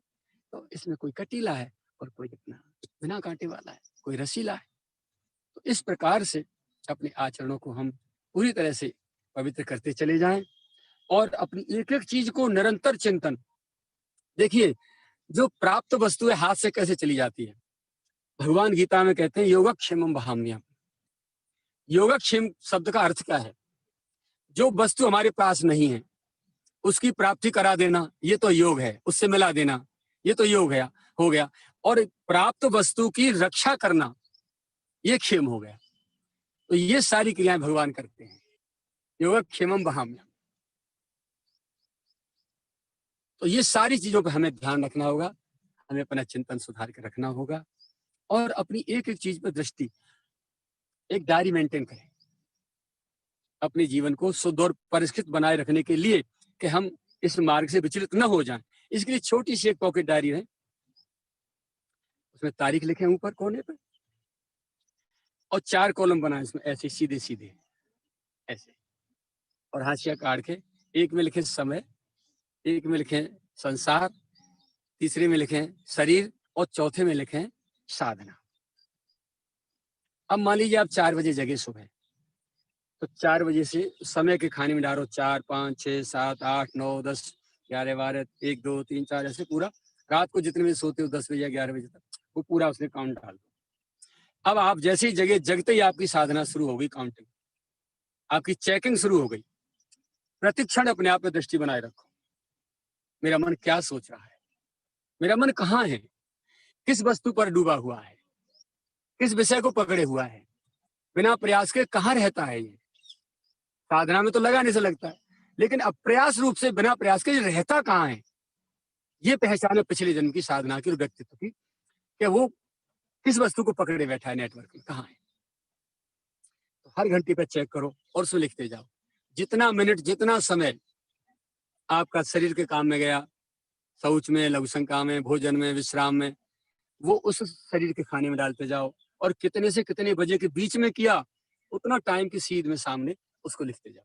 तो इसमें कोई कटीला है और कोई अपना बिना कांटे वाला है, कोई रसीला है। तो इस प्रकार से अपने आचरणों को हम पूरी तरह से पवित्र करते चले जाएं और अपनी एक एक चीज को निरंतर चिंतन। देखिए, जो प्राप्त वस्तु है हाथ से कैसे चली जाती है। भगवान गीता में कहते हैं योगक्षेमम वहाम्यहम्। योगक्षेम शब्द का अर्थ क्या है? जो वस्तु हमारे पास नहीं है उसकी प्राप्ति करा देना, ये तो योग है। उससे मिला देना, ये तो योग है, हो गया। और प्राप्त वस्तु की रक्षा करना, ये क्षेम हो गया। तो ये सारी क्रियाएं भगवान करते हैं, योगक्षेमम वहाम्यहम्। तो ये सारी चीजों पर हमें ध्यान रखना होगा, हमें अपना चिंतन सुधार के रखना होगा और अपनी एक एक चीज पर दृष्टि, एक डायरी मेंटेन करें अपने जीवन को शुद्ध और परिष्कृत बनाए रखने के लिए, कि हम इस मार्ग से विचलित न हो जाएं। इसके लिए छोटी सी एक पॉकेट डायरी है, उसमें तारीख लिखें ऊपर कोने पे और 4 कॉलम बनाए इसमें, ऐसे सीधे सीधे ऐसे, और हाशिया काट के एक में लिखें समय, एक में लिखें संसार, तीसरे में लिखें शरीर और चौथे में लिखें साधना। अब मान लीजिए आप 4 बजे जगे सुबह, तो 4 बजे से समय के खाने में डालो 4, 5, 6, 7, 8, 9, 10, 11, 12, 1, 2, 3, 4, ऐसे पूरा रात को जितने बजे सोते हो 10 बजे या 11 बजे तक, वो पूरा उसने काउंट डाल दो। अब आप जैसे ही जगह जगते ही आपकी साधना शुरू हो गई, काउंटिंग, आपकी चेकिंग शुरू हो गई। प्रतिक्षण अपने आप में दृष्टि बनाए रखो, मेरा मन क्या सोच रहा है, मेरा मन कहाँ है, किस वस्तु पर डूबा हुआ है, किस विषय को पकड़े हुआ है, बिना प्रयास के कहाँ रहता है। ये साधना में तो लगाने से लगता है, लेकिन अप्रयास रूप से बिना प्रयास के रहता कहाँ है, ये पहचान है पिछले जन्म की साधना की और व्यक्तित्व की, कि वो किस वस्तु को पकड़े बैठा है, नेटवर्क में कहाँ है। तो हर घंटे पे चेक करो और उसमें लिखते जाओ, जितना मिनट, जितना समय आपका शरीर के काम में गया, शौच में, लघु शंका में, भोजन में, विश्राम में, वो उस शरीर के खाने में डालते जाओ। और कितने से कितने बजे के बीच में किया, उतना टाइम की सीध में सामने उसको लिखते जाओ।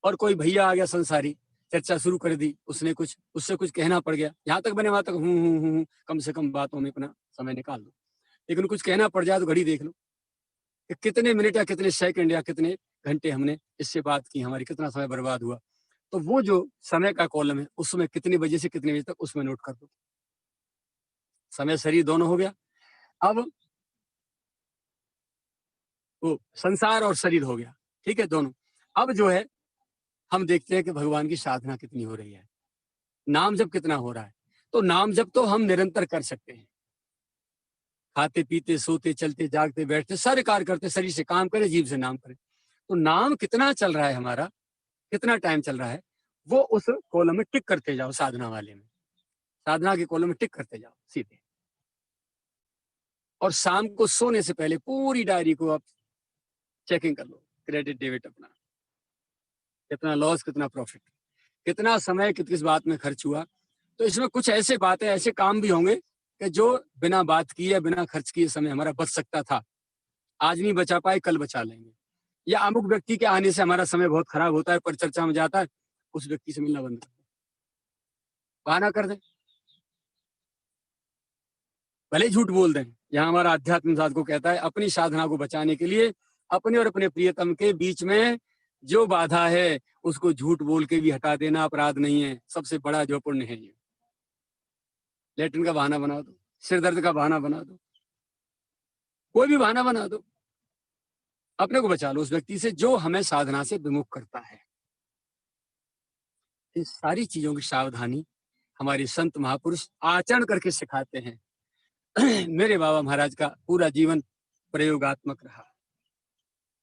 और कोई भैया आ गया संसारी, चर्चा शुरू कर दी, उसने कुछ उससे कुछ कहना पड़ गया, यहाँ तक बने वहां तक हूँ, कम से कम बातों में अपना समय निकाल लो। लेकिन कुछ कहना पड़ जाए तो घड़ी देख लो कि कितने मिनट या कितने सेकंड या कितने घंटे हमने इससे बात की, हमारी कितना समय बर्बाद हुआ। तो वो जो समय का कॉलम है उसमें कितने बजे से कितने बजे तक उसमें नोट कर दो। समय शरीर दोनों हो गया। अब वो संसार और शरीर हो गया, ठीक है, दोनों। अब जो है हम देखते हैं कि भगवान की साधना कितनी हो रही है, नाम जप कितना हो रहा है। तो नाम जप तो हम निरंतर कर सकते हैं, खाते पीते सोते चलते जागते बैठते सारे कार्य करते, शरीर से काम करे जीभ से नाम करे। तो नाम कितना चल रहा है हमारा, कितना टाइम चल रहा है, वो उस कॉलम में टिक करते जाओ। साधना वाले में, साधना के कॉलम में टिक करते जाओ सीधे। और शाम को सोने से पहले पूरी डायरी को आप चेकिंग कर लो, क्रेडिट डेबिट अपना, कितना लॉस कितना प्रॉफिट, कितना समय किस बात में खर्च हुआ। तो इसमें कुछ ऐसे बातें ऐसे काम भी होंगे कि जो बिना बात किए बिना खर्च किए समय हमारा बच सकता था, आज नहीं बचा पाए कल बचा लेंगे। या अमुक व्यक्ति के आने से हमारा समय बहुत खराब होता है, पर चर्चा में जाता है, उस व्यक्ति से मिलना बंद कर दे, बहाना कर दे, भले ही झूठ बोल दें। यहाँ हमारा अध्यात्म साधक कहता है अपनी साधना को बचाने के लिए अपने और अपने प्रियतम के बीच में जो बाधा है उसको झूठ बोल के भी हटा देना अपराध नहीं है, सबसे बड़ा जो पुण्य है ये। लेटरिन का बहाना बना दो, सिर दर्द का बहाना बना दो, कोई भी बहाना बना दो, अपने को बचा लो उस व्यक्ति से जो हमें साधना से विमुख करता है। इन सारी चीजों की सावधानी हमारे संत महापुरुष आचरण करके सिखाते हैं। मेरे बाबा महाराज का पूरा जीवन प्रयोगात्मक रहा।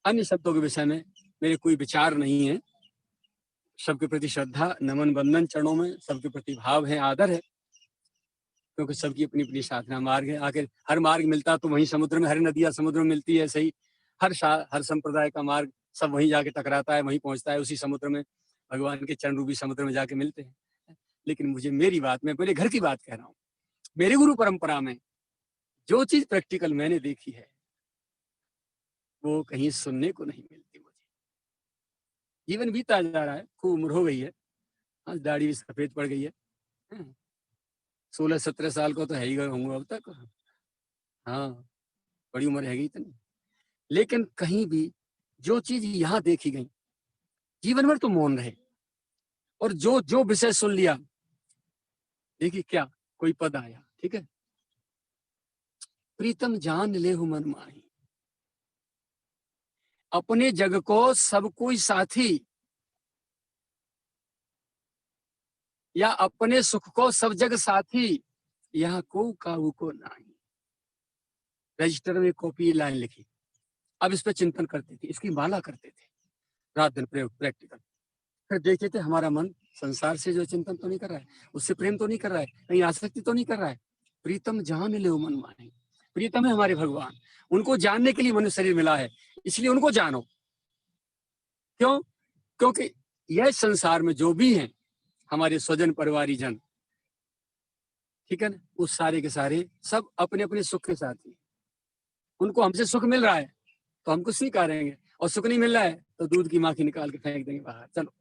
अन्य शब्दों के विषय में मेरे कोई विचार नहीं है, सबके प्रति श्रद्धा नमन वंदन चरणों में, सबके प्रति भाव है, आदर है, क्योंकि सबकी अपनी अपनी साधना मार्ग है। आखिर हर मार्ग मिलता तो वहीं समुद्र में, हर नदियां समुद्र में मिलती है, सही हर संप्रदाय का मार्ग सब वहीं जाके टकराता है, वहीं पहुंचता है, उसी समुद्र में भगवान के चरण रूपी समुद्र में जाके मिलते हैं। लेकिन मुझे मेरी बात में मेरे घर की बात कह रहा हूँ, मेरी गुरु परंपरा में जो चीज प्रैक्टिकल मैंने देखी है वो कहीं सुनने को नहीं मिलती मुझे। जीवन बीता जा रहा है, खूब उम्र हो गई है, दाढ़ी भी सफेद पड़ गई है, 16-17 साल को तो है ही होंगे अब तक। हाँ, बड़ी उम्र है गई इतनी। लेकिन कहीं भी जो चीज यहाँ देखी गई, जीवन भर तो मौन रहे, और जो जो विषय सुन लिया, देखिए क्या कोई पद आया, ठीक है, प्रीतम जान ले मन माही, अपने जग को सब कोई साथी, या अपने सुख को सब जग साथी, यहाँ को काऊ को नहीं। रजिस्टर में कॉपी लाइन लिखी, अब इस पर चिंतन करते थे, इसकी माला करते थे, रात दिन प्रयोग प्रैक्टिकल। फिर देखते थे हमारा मन संसार से जो चिंतन तो नहीं कर रहा है, उससे प्रेम तो नहीं कर रहा है, कहीं आसक्ति तो नहीं कर रहा है। प्रीतम जान ले मन माने, प्रीतम है हमारे भगवान, उनको जानने के लिए मनुष्य शरीर मिला है, इसलिए उनको जानो। क्यों? क्योंकि यह संसार में जो भी हैं हमारे स्वजन परिवारी जन, ठीक है ना, उस सारे के सारे सब अपने अपने सुख के साथ ही, उनको हमसे सुख मिल रहा है तो हम कुछ स्वीकारेंगे, और सुख नहीं मिल रहा है तो दूध की माखी निकाल के फेंक देंगे बाहर। चलो,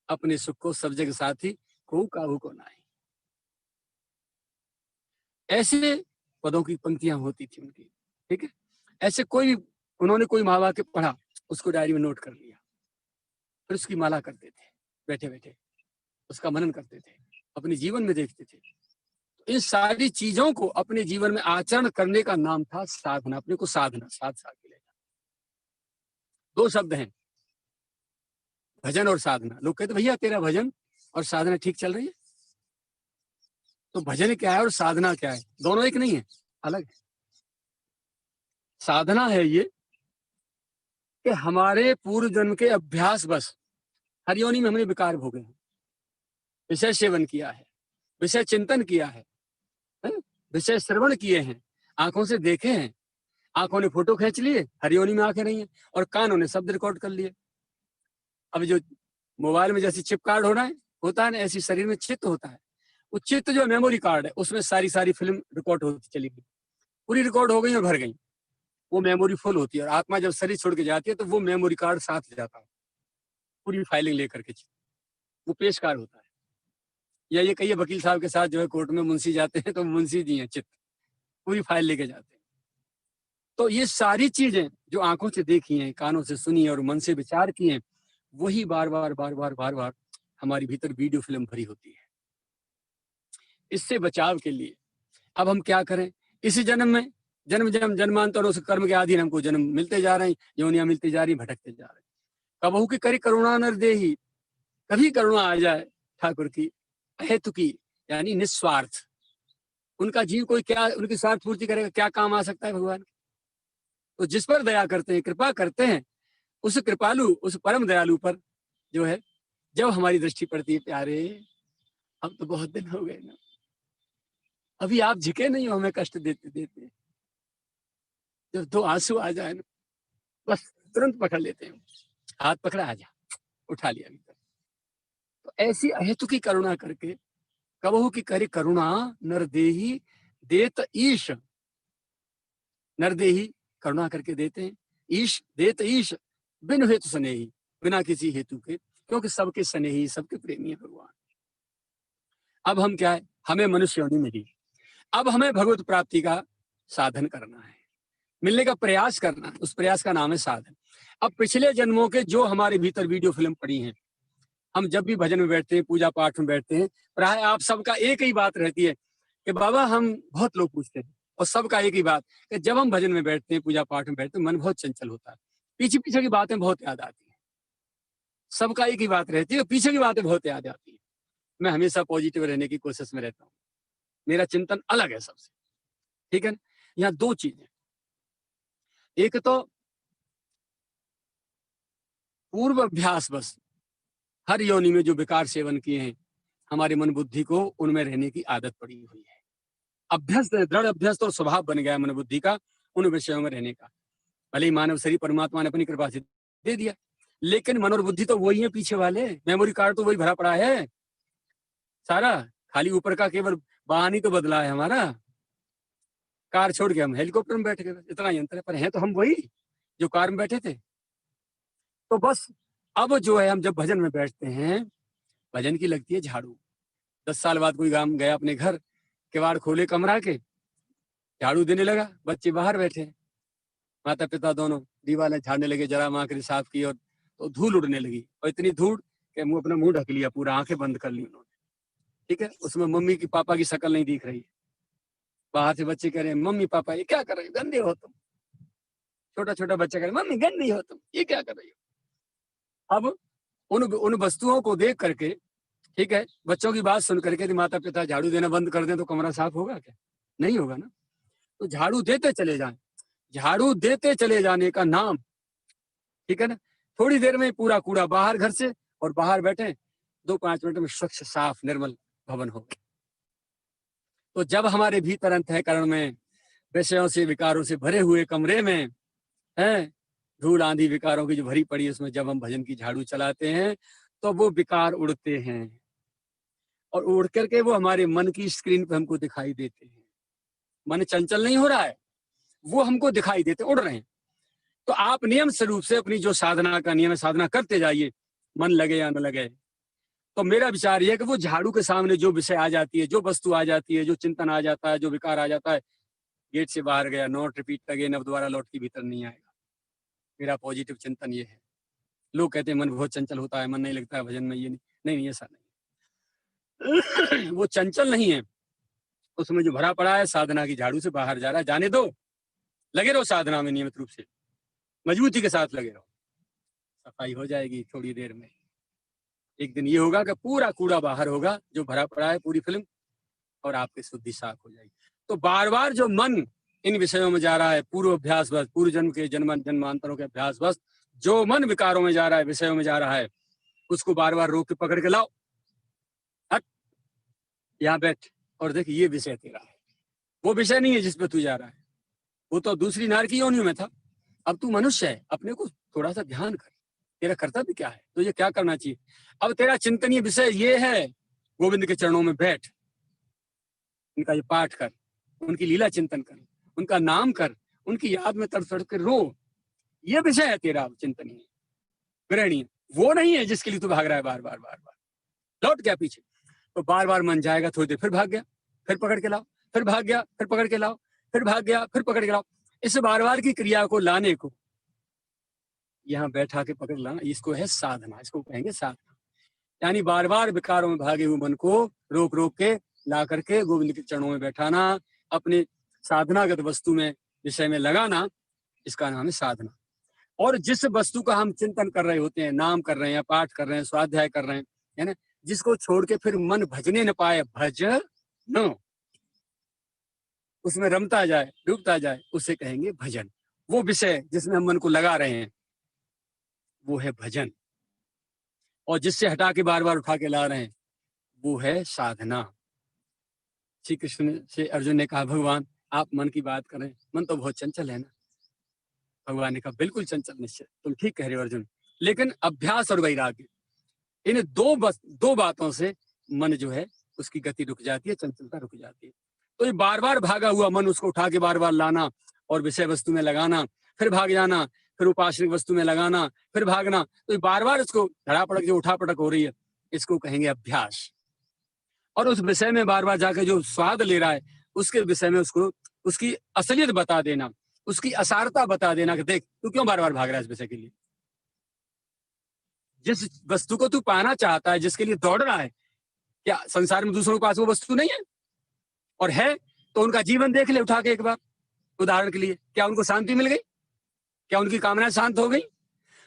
अपने सुख को सब जगह साथी, को काहू को नाही। ऐसे पदों की पंक्तियां होती थी उनकी, ठीक है। ऐसे कोई उन्होंने कोई महावाक्य पढ़ा, उसको डायरी में नोट कर लिया, फिर उसकी माला करते थे, बैठे बैठे उसका मनन करते थे, अपने जीवन में देखते थे। तो इन सारी चीजों को अपने जीवन में आचरण करने का नाम था साधना। अपने को साधना, साथ साथ के लेना, दो शब्द हैं, भजन और साधना। लोग कहते भैया तेरा भजन और साधना ठीक चल रही है, तो भजन क्या है और साधना क्या है? दोनों एक नहीं है, अलग है। साधना है ये कि हमारे पूर्व जन्म के अभ्यास बस हर योनि में हमने विकार भोगे हैं, विषय सेवन किया है, विषय चिंतन किया है, विषय श्रवण किए हैं, आंखों से देखे हैं, आंखों ने फोटो खींच लिए, हर योनि में आंखें नहीं है, और कानों ने शब्द रिकॉर्ड कर लिए। अब जो मोबाइल में जैसे चिप कार्ड होता है ना, ऐसी शरीर में चित्त होता है। वो चित्त जो मेमोरी कार्ड है, उसमें सारी फिल्म रिकॉर्ड होती चली गई। पूरी रिकॉर्ड हो गई और भर गई, वो मेमोरी फुल होती है। और आत्मा जब शरीर छोड़ के जाती है तो वो मेमोरी कार्ड साथ जाता है, पूरी फाइलिंग लेकर के वो पेशकार होता है। या ये कहिए वकील साहब के साथ जो है कोर्ट में मुंशी जाते हैं तो मुंशी जी हैं चित्त, पूरी फाइल लेके जाते हैं। तो ये सारी चीजें जो आंखों से देखी हैं, कानों से सुनी है और मन से विचार की हैं, वही बार बार बार बार बार बार हमारी भीतर वीडियो फिल्म भरी होती है। इससे बचाव के लिए अब हम क्या करें? इसी जन्म में जन्मांतर उस कर्म के अधीन हमको जन्म मिलते जा रहे हैं, योनियां मिलती जा रही, भटकते जा रहे हैं। कबहू की करी करुणा नर देही, कभी करुणा आ जाए ठाकुर की अहेतु की, यानी निस्वार्थ। उनका जीव कोई क्या उनकी स्वार्थ पूर्ति करेगा, क्या काम आ सकता है भगवान? तो जिस पर दया करते हैं, कृपा करते हैं, उस कृपालु, उस परम दयालु पर जो है जब हमारी दृष्टि पड़ती है, प्यारे अब तो बहुत दिन हो गए ना, अभी आप झिके नहीं हो हमें कष्ट देते देते, जब दो आंसू आ जाए ना बस तुरंत पकड़ लेते हैं, हाथ पकड़ा, आ जा, उठा लिया भीतर। तो ऐसी अहेतु की करुणा करके कबहू की करी करुणा नरदेही देत ईश, नरदेही करुणा करके देते हैं, ईश देत ईश बिन हेतु स्नेही, बिना किसी हेतु के, क्योंकि सबके स्नेही, सबके प्रेमी है भगवान। अब हम क्या है, हमें मनुष्य योनि मिली, अब हमें भगवत प्राप्ति का साधन करना है, मिलने का प्रयास करना है, उस प्रयास का नाम है साधन। अब पिछले जन्मों के जो हमारे भीतर वीडियो फिल्म पड़ी हैं, हम जब भी भजन में बैठते हैं, पूजा पाठ में बैठते हैं, प्राय आप सबका एक ही बात रहती है कि बाबा हम, बहुत लोग पूछते हैं और सबका एक ही बात कि जब हम भजन में बैठते हैं, पूजा पाठ में बैठते हैं, मन बहुत चंचल होता है, पीछे पीछे की बातें बहुत याद आती है। सबका एक ही बात रहती है, पीछे की बातें बहुत याद आती है। मैं हमेशा पॉजिटिव रहने की कोशिश में रहता हूँ, मेरा चिंतन अलग है सबसे, ठीक है ना? यहाँ दो चीजें, एक तो पूर्व अभ्यास, बस हर योनि में जो विकार सेवन किए हैं, हमारे मन बुद्धि को उनमें रहने की आदत पड़ी हुई है, अभ्यस्त, दृढ़ अभ्यस्त और स्वभाव बन गया मन बुद्धि का उन विषयों में रहने का। भले ही मानव शरीर परमात्मा ने अपनी कृपा से दे दिया, लेकिन मन और बुद्धि तो वही है, पीछे वाले मेमोरी कार्ड तो वही भरा पड़ा है सारा, खाली ऊपर का केवल वाहन ही तो बदला है हमारा, कार छोड़ के हम हेलीकॉप्टर में बैठ गए, इतना ही अंतर है, पर हैं तो हम वही जो कार में बैठे थे। तो बस अब जो है हम जब भजन में बैठते हैं, भजन की लगती है झाड़ू। 10 साल बाद कोई गांव गया अपने घर, किवाड़ खोले कमरा के, झाड़ू देने लगा, बच्चे बाहर बैठे, माता पिता दोनों दीवारें झाड़ने लगे, जरा माकड़ी साफ की, और तो धूल उड़ने लगी, और इतनी धूल कि मुंह, अपना मुंह ढक लिया पूरा, आंखें बंद कर ली उन्होंने, ठीक है? उसमें मम्मी की पापा की शक्ल नहीं दिख रही। बाहर से बच्चे कह रहे हैं मम्मी पापा ये क्या कर रहे हो, गंदे हो तुम। छोटा छोटा बच्चा कह रहे मम्मी गंदी हो तुम, ये क्या कर रही हो। अब उन वस्तुओं को देख करके, ठीक है, बच्चों की बात सुन करके माता पिता झाड़ू देना बंद कर दें तो कमरा साफ होगा क्या? नहीं होगा ना। तो झाड़ू देते चले जाएं, झाड़ू देते चले जाने का नाम, ठीक है ना, थोड़ी देर में पूरा कूड़ा बाहर घर से, और बाहर बैठे 2-5 मिनट में स्वच्छ साफ निर्मल भवन हो। तो जब हमारे भीतर अंतःकरण में विषयों से विकारों से भरे हुए कमरे में है धूल आंधी विकारों की जो भरी पड़ी, उसमें जब हम भजन की झाड़ू चलाते हैं तो वो विकार उड़ते हैं, और उड़ करके वो हमारे मन की स्क्रीन पे हमको दिखाई देते हैं। मन चंचल नहीं हो रहा है, वो हमको दिखाई देते, उड़ रहे हैं। तो आप नियम स्वरूप से अपनी जो साधना का नियम है, साधना करते जाइए, मन लगे या न लगे। तो मेरा विचार ये है कि वो झाड़ू के सामने जो विषय आ जाती है, जो वस्तु आ जाती है, जो चिंतन आ जाता है, जो विकार आ जाता है, गेट से बाहर गया, नॉट रिपीट अगेन, अब दोबारा लौट के भीतर नहीं आएगा। मेरा पॉजिटिव चिंतन ये है। लोग कहते हैं मन बहुत चंचल होता है, मन नहीं लगता है भजन में, ये नहीं, ऐसा नहीं। वो चंचल नहीं है, उसमें जो भरा पड़ा है साधना की झाड़ू से बाहर जा रहा है, जाने दो, लगे रहो साधना में नियमित रूप से, मजबूती के साथ लगे रहो, सफाई हो जाएगी थोड़ी देर में। एक दिन ये होगा कि पूरा कूड़ा बाहर होगा जो भरा पड़ा है, पूरी फिल्म, और आपकी शुद्धि साफ हो जाएगी। तो बार बार जो मन इन विषयों में जा रहा है, पूर्व अभ्यास बस, पूर्व जन्म के जन्मांतरों के अभ्यास बस, जो मन विकारों में जा रहा है, विषयों में जा रहा है, उसको बार बार रोक के पकड़ के लाओ, हट, यहाँ बैठ और देख, ये विषय तेरा है, वो विषय नहीं है जिस पे तू जा रहा है। वो तो दूसरी नार की योनियों में था, अब तू मनुष्य है, अपने को थोड़ा सा ध्यान कर, तेरा कर्तव्य क्या है, तो ये क्या करना चाहिए। अब तेरा चिंतनीय विषय ये है, गोविंद के चरणों में बैठ, इनका ये पाठ कर, उनकी लीला चिंतन कर, उनका नाम कर, उनकी याद में तड़प तड़प के रो। ये विषय है तेरा चिंतनीय, ग्रहणीय। वो नहीं है जिसके लिए तू भाग रहा है बार बार बार बार। लौट गया पीछे, तो बार बार मन जाएगा, थोड़ी देर फिर भाग गया, फिर पकड़ के लाओ, फिर भाग गया, फिर पकड़ के लाओ, फिर भाग गया, फिर पकड़ के लाओ। इस बार बार की क्रिया को लाने को यहाँ बैठा के पकड़ लाना, इसको है साधना, इसको कहेंगे साधना। यानी बार बार विकारों में भागे हुए मन को रोक रोक के ला करके गोविंद के चरणों में बैठाना, अपने साधनागत वस्तु में विषय में लगाना, इसका नाम है साधना। और जिस वस्तु का हम चिंतन कर रहे होते हैं, नाम कर रहे हैं, पाठ कर रहे हैं, स्वाध्याय कर रहे हैं, है ना, जिसको छोड़ के फिर मन भजने न पाए, भज न, उसमें रमता जाए, डूबता जाए, उसे कहेंगे भजन। वो विषय जिसमें हम मन को लगा रहे हैं वो है भजन, और जिससे हटा के बार बार उठा के ला रहे हैं वो है साधना। श्री कृष्ण से अर्जुन ने कहा, भगवान आप मन की बात करें, मन तो बहुत चंचल है ना। भगवान ने कहा, बिल्कुल चंचल निश्चय, तुम ठीक कह रहे हो अर्जुन, लेकिन अभ्यास और वैराग्य, इन दो बातों से मन जो है उसकी गति रुक जाती है, चंचलता रुक जाती है। तो ये बार बार भागा हुआ मन, उसको उठा के बार बार लाना और विषय वस्तु में लगाना, फिर भाग जाना, फिर उपासनिक वस्तु में लगाना, फिर भागना, तो ये बार बार इसको धड़ापड़क जो उठा पटक हो रही है, इसको कहेंगे अभ्यास। और उस विषय में बार बार जाकर जो स्वाद ले रहा है, उसके विषय में उसको उसकी असलियत बता देना, उसकी असारता बता देना कि देख तू क्यों बार बार भाग रहा है इस विषय के लिए। जिस वस्तु को तू पाना चाहता है, जिसके लिए दौड़ रहा है, क्या संसार में दूसरों के पास वो वस्तु नहीं है? और है तो उनका जीवन देख ले उठा के एक बार, उदाहरण के लिए। क्या उनको शांति मिल गई? क्या उनकी कामनाएं शांत हो गई?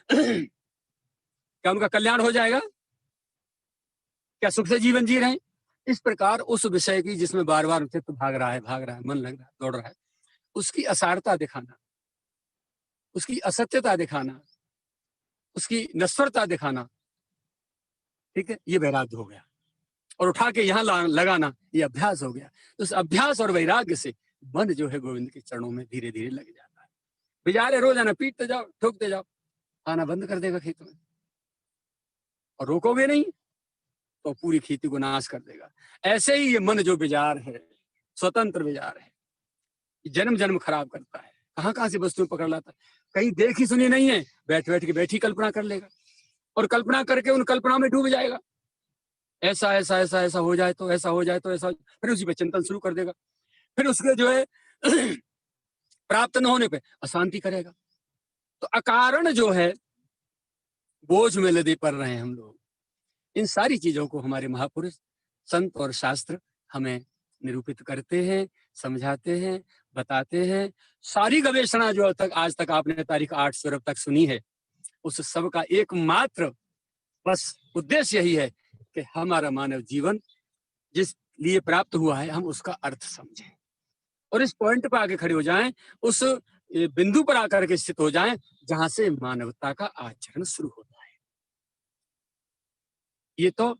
क्या उनका कल्याण हो जाएगा? क्या सुख से जीवन जी रहे हैं? इस प्रकार उस विषय की जिसमें बार बार चित्त भाग रहा है, मन लग रहा है, दौड़ रहा है, उसकी असारता दिखाना, उसकी असत्यता दिखाना, उसकी नश्वरता दिखाना, ठीक है, ये वैराग्य हो गया। और उठा के यहाँ लगाना, ये अभ्यास हो गया। तो उस अभ्यास और वैराग्य से मन जो है गोविंद के चरणों में धीरे धीरे लग जाता है। बेचारे रोजाना पीटते जाओ, ठोकते जाओ, आना बंद कर देगा खेत में, और रोकोगे नहीं तो पूरी खेती को नाश कर देगा। ऐसे ही ये मन जो विचार है, स्वतंत्र विचार है, जन्म जन्म खराब करता है। कहाँ से वस्तुएं पकड़ लाता है, कहीं देखी सुनी नहीं है, बैठ बैठ के बैठी कल्पना कर लेगा, और कल्पना करके उन कल्पना में डूब जाएगा। ऐसा ऐसा ऐसा ऐसा हो जाए तो, ऐसा हो जाए तो, ऐसा, फिर उसी पे चिंतन शुरू कर देगा। फिर उसके जो है प्राप्त न होने पे अशांति करेगा। तो अकारण जो है बोझ में लदे पड़ रहे हैं हम लोग। इन सारी चीजों को हमारे महापुरुष संत और शास्त्र हमें निरूपित करते हैं, समझाते हैं, बताते हैं। सारी गवेषणा जो आज तक आपने तारीख 8 सूरत तक सुनी है, उस सब का एकमात्र बस उद्देश्य यही है कि हमारा मानव जीवन जिस लिए प्राप्त हुआ है, हम उसका अर्थ समझें और इस पॉइंट पर आके खड़े हो जाएं, उस बिंदु पर आकर के स्थित हो जाएं जहां से मानवता का आचरण शुरू होता है। ये तो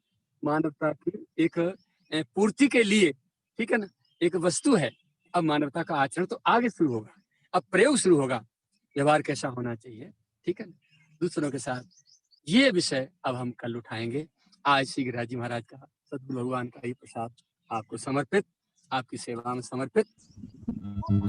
मानवता की एक पूर्ति के लिए, ठीक है ना, एक वस्तु है। अब मानवता का आचरण तो आगे शुरू होगा, अब प्रयोग शुरू होगा, व्यवहार कैसा होना चाहिए, ठीक है ना, दूसरों के साथ। ये विषय अब हम कल उठाएंगे। आज श्री गिरिराज जी महाराज का सद्गुरु भगवान का ही प्रसाद आपको समर्पित, आपकी सेवा में समर्पित।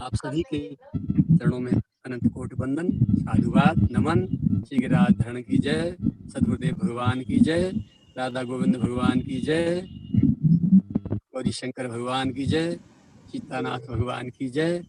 आप सभी के चरणों में अनंत कोटि वंदन, साधुवाद, नमन। श्री गिरिराज धरण की जय, सद्गुरुदेव भगवान की जय, राधा गोविंद भगवान की जय, गौरी शंकर भगवान की जय, सीतानाथ भगवान की जय।